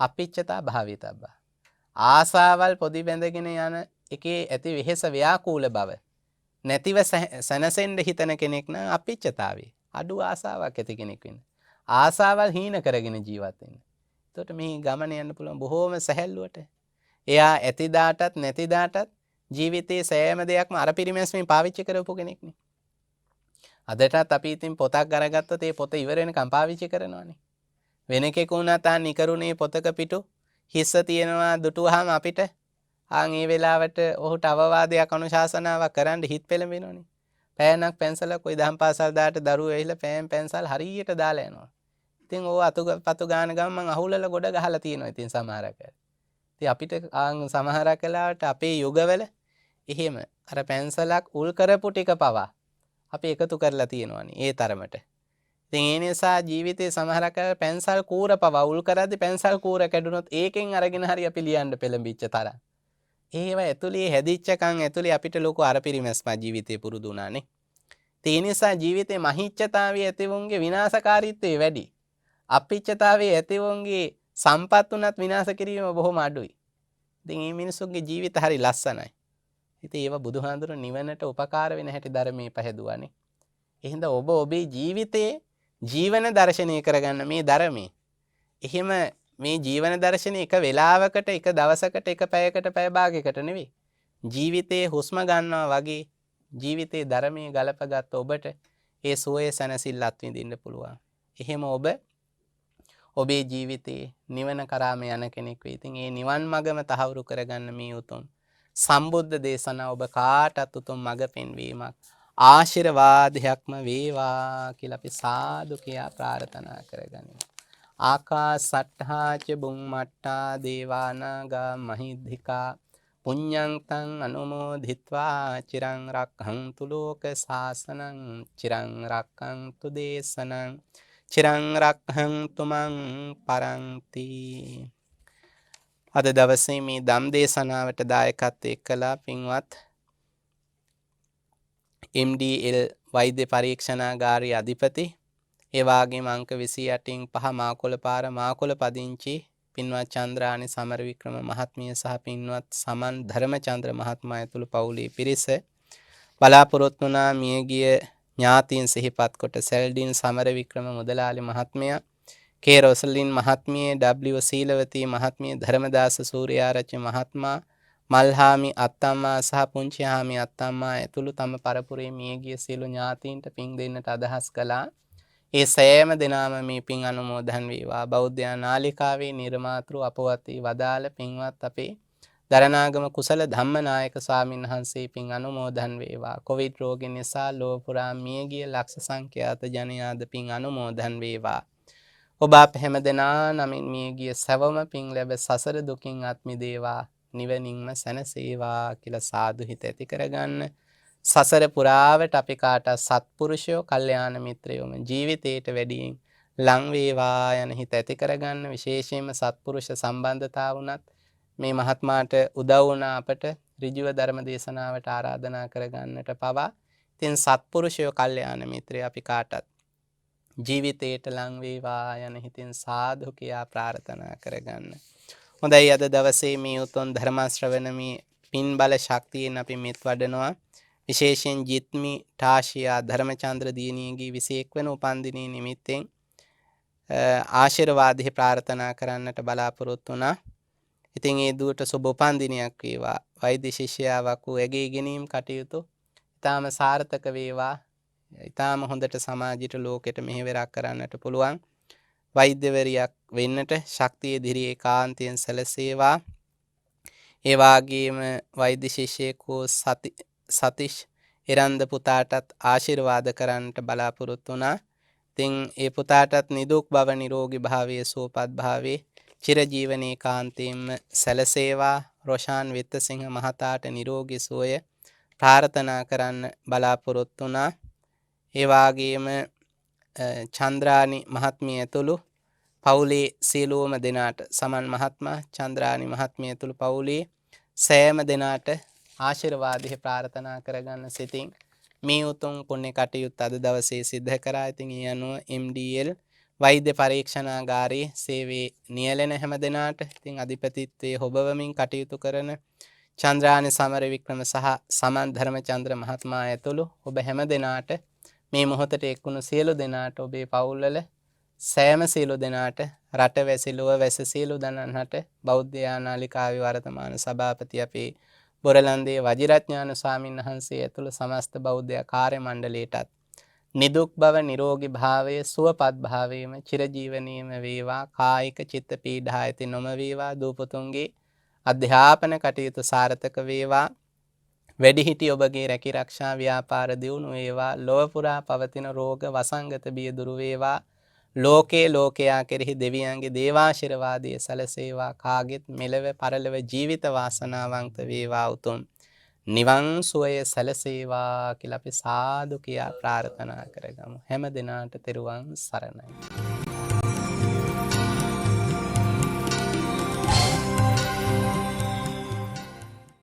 අපිච්ඡතා භාවිතබ්බා. ආසාවල් පොදි බැඳගෙන යන එකේ ඇති වෙහෙස ව්‍යාකූල බව නැතිව සැනසෙන්න හිතන කෙනෙක් නම් අපිච්ඡතාවේ අඩු ආසාවක් ඇති කෙනෙක් වෙන්න. ආසාවල් හීන කරගෙන ජීවත් වෙන්න. එතකොට මේ ගමන යන්න පුළුවන් බොහෝම සැහැල්ලුවට. එයා ඇතිදාටත් නැතිදාටත් ජීවිතයේ සෑම දෙයක්ම අර පිරිමැස්මෙන් පාවිච්චි කරපු කෙනෙක් නේ. අදටත් අපි ඉතින් පොතක් අරගත්තොත් ඒ පොත ඉවර වෙනකම් පාවිච්චි කරනවානේ. වෙන කෙනෙකු වුණත් නිකරුණේ පොතක පිටු හිස්ස තියෙනවා දුටුවාම අපිට ඒ වෙලාවට ඔහුට අවවාදයක් අනුශාසනාවක් කරන්න හිත පෙළඹෙනවනේ. පෑනක් පැන්සලක් ওই දහම් පාසල් දාට දරුවෝ ඇවිල්ලා පෑන් පැන්සල් හරියට දාලා යනවා. ඉතින් ඕව අතුපතු ගාන ගමන් මං අහුලලා ගොඩ ගහලා තියෙනවා. ඉතින් සමහරක් අය. ඉතින් අපිට සමහරක් වෙලාවට අපේ යුගවල එහෙම අර පැන්සලක් උල් කරපු ටික පවා අපි එකතු කරලා තියෙනවානේ ඒ තරමට. ඉතින් ඒ නිසා ජීවිතේ සමහරක් අය පැන්සල් කූර පවා උල් කරද්දි පැන්සල් කූර කැඩුනොත් ඒකෙන් අරගෙන හරි අපි ලියන්න පෙළඹිච්ච තරම්. ඒව ඇතුලේ හැදිච්චකන් ඇතුලේ අපිට ලොකු අර පිරිමැස්ම ජීවිතේ පුරුදු වුණානේ. ඒ නිසා ජීවිතේ මහිච්ඡතාවයේ ඇතිවුන්ගේ විනාශකාරීත්වය වැඩි. අපිච්ඡතාවයේ ඇතිවුන්ගේ සම්පත් උනත් විනාශ කිරීම බොහොම අඩුයි. ඉතින් මේ මිනිස්සුන්ගේ ජීවිත හරි ලස්සනයි. ඉතින් ඒව බුදුහාඳුර නිවනට උපකාර වෙන හැටි ධර්මයේ පහදුවානේ. එහෙනම් ඔබ ඔබේ ජීවිතයේ ජීවන දර්ශනය කරගන්න මේ ධර්මයේ. එහෙම මේ ජීවන දර්ශනය එක වෙලාවකට එක දවසකට එක පැයකට පැය භාගයකට නෙවෙයි. ජීවිතයේ හුස්ම ගන්නවා වගේ ජීවිතයේ ධර්මයේ ගලපගත් ඔබට ඒ සුවය සැනසෙල්ලත් විඳින්න පුළුවන්. එහෙම ඔබ ඔබේ ජීවිතේ නිවන කරාම යන කෙනෙක් වෙයි. ඉතින් මේ නිවන් මගම තහවුරු කරගන්න මේ උතුම් සම්බුද්ධ දේශනාව ඔබ කාටත් උතුම් මඟ පෙන්වීමක් ආශිර්වාදයක්ම වේවා කියලා අපි සාදු කියා ප්‍රාර්ථනා කරගනිමු. ආකාසට්ඨා ච බුම්මට්ඨා දේවානාගා මහිද්దికා පුඤ්ඤං තං අනුමෝදිත්වා චිරං රක්ඛන්තු ලෝක සාසනං චිරං රක්ඛන්තු දේශනං චිරං රක්ඛන්තු මං පරන්ති. අද දවසේ මේ ධම් දේශනාවට දායකත්වයේ කළා පින්වත් MDL වෛද්‍ය පරීක්ෂණාගාරයේ අධිපති ඒ වගේම අංක 28න් 5 මාකොළ පාර මාකොළ පදිංචි පින්වත් චන්ද්‍රානි සමරවික්‍රම මහත්මිය සහ පින්වත් සමන් ධර්මචන්ද්‍ර මහත්මයා ඇතුළු පවුලේ පිරිස බලාපොරොත්තු වුණා මියගිය ඥාතීන් සිහිපත් කොට සෙල්ඩින් සමරවික්‍රම මුදලාලි මහත්මයා කේ රොසලින් මහත්මිය W සීලවතී මහත්මිය ධර්මදාස සූර්යාරච්චි මහත්මයා මල්හාමි අත්තම්මා සහ පුංචි හාමි අත්තම්මා ඇතුළු තම පරපුරේ මියගිය සියලු ඥාතීන්ට පින් දෙන්නට අදහස් කළා. ඒ සෑම දිනම මේ පින් අනුමෝදන් වේවා. බෞද්ධ නාලිකාවේ නිර්මාතෘ අපවත් වදාළ පින්වත් අපේ දරණාගම කුසල ධම්මනායක ස්වාමීන් වහන්සේ පින් අනුමෝදන් වේවා. කොවිඩ් රෝගී නිසා ලෝක පුරා මියගිය ලක්ෂ සංඛ්‍යාත ජනයාද පින් අනුමෝදන් වේවා. ඔබ අප හැම දෙනා නමින් මිය ගිය සැවම පින් ලැබ සසර දුකින් අත් මිදේවා නිවනින්ම සැනසේවා කියලා සාදු හිත ඇති කරගන්න. සසර පුරාවට අපි කාට සත්පුරුෂයෝ කල්යාණ මිත්‍රයෝම ජීවිතේට වැඩියෙන් ලං වේවා යන හිත ඇති කරගන්න. විශේෂයෙන්ම සත්පුරුෂ සම්බන්ධතාව වුණත් මේ මහත්මාට උදව් වුණා අපට ඍජුව ධර්ම දේශනාවට ආරාධනා කරගන්නට පවා. ඉතින් සත්පුරුෂයෝ කල්යාණ මිත්‍රයෝ අපි කාටත් ජීවිතේට ලං වේවා යන හිතින් සාදු කියා ප්‍රාර්ථනා කරගන්න. හොඳයි අද දවසේ මේ උතුම් ධර්ම ශ්‍රවණමේ පින් බල ශක්තියෙන් අපි මෙත් වඩනවා. විශේෂයෙන් ජිත්මි ටාෂියා ධර්මචන්ද්‍ර දියණියගේ 21 වෙනි උපන්දිනයේ නිමිත්තෙන් ආශිර්වාදෙහි ප්‍රාර්ථනා කරන්නට බලාපොරොත්තු වුණා. ඉතින් ඒ දුවට සුබ උපන්දිනයක් වේවා. වෛද්‍ය ශිෂ්‍යයාවක් වූ ඇගේ ඉගෙනීම් කටයුතු ඊටාම සාර්ථක වේවා. ඊටාම හොඳට සමාජයට ලෝකෙට මෙහෙවරක් කරන්නට පුළුවන් වෛද්‍යවරියක් වෙන්නට ශක්තිය දිරියේ කාන්තයෙන් සැලසේවා. ඒ වාගේම වෛද්‍ය ශිෂ්‍යයෙකු සතිෂ් එරන්ද පුතාටත් ආශිර්වාද කරන්නට බලාපොරොත්තු වුණා. ඉතින් ඒ පුතාටත් නිදුක් බව නිරෝගී භාවයේ සුවපත් භාවයේ චිරජීවනයේ කාන්තයෙන්ම සැලසේවා. රොෂාන් විත්තසිංහ මහතාට නිරෝගී සුවය ප්‍රාර්ථනා කරන්න බලාපොරොත්තු වුණා. ඒ වාගේම චන්ද්‍රානි මහත්මිය ඇතුළු පවුලේ සියලුම දෙනාට සමන් මහත්මයා චන්ද්‍රානි මහත්මිය ඇතුළු පවුලේ සෑම දෙනාට ආශිර්වාදෙහි ප්‍රාර්ථනා කරගන්න සිතින් මේ උතුම් පුණ්‍ය කටයුත්ත අද දවසේ සිද්ධ කරා. ඉතින් ඒ අනුව MDL වෛද්‍ය පරීක්ෂණාගාරයේ සේවයේ නියැලෙන හැම දෙනාට ඉතින් අධිපතිත්වයේ හොබවමින් කටයුතු කරන චන්ද්‍රානි සමරවික්‍රම සහ සමන් ධර්මචන්ද්‍ර මහත්මයා ඇතුළු ඔබ හැම දෙනාට මේ මොහොතට එක්වුණු සියලු දෙනාට ඔබේ පවුල්වල සෑම සියලු දෙනාට රටවැසි ලොවවැසි සියලු දනන්හට බෞද්ධ නාලිකාවේ වර්තමාන සභාපති අපේ බොරලන්දේ වජිරඥාන ස්වාමීන් වහන්සේ ඇතුළු සමස්ත බෞද්ධ කාර්ය මණ්ඩලයටත් නිදුක් බව නිරෝගී භාවයේ සුවපත් භාවයේම චිරජීවනයේම වේවා. කායික චිත්ත පීඩා ඇති නොම වේවා. දූපතුන්ගේ අධ්‍යාපන කටයුතු සාර්ථක වේවා. වැඩිහිටි ඔබගේ රැකී රක්ෂා ව්‍යාපාර දියුණු වේවා. ලොව පුරා පවතින රෝග වසංගත බිය දුරු වේවා. ලෝකේ ලෝකයා කෙරෙහි දෙවියන්ගේ දේවාශිර්වාදයේ සැලසේවා. කාගෙත් මෙලව පරලොව ජීවිත වාසනාවන්ත වේවා. උතුම් නිවන් සුවය සැලසේවා කියලා අපි සාදු කියා ප්‍රාර්ථනා කරගමු. හැම දිනාට තෙරුවන් සරණයි.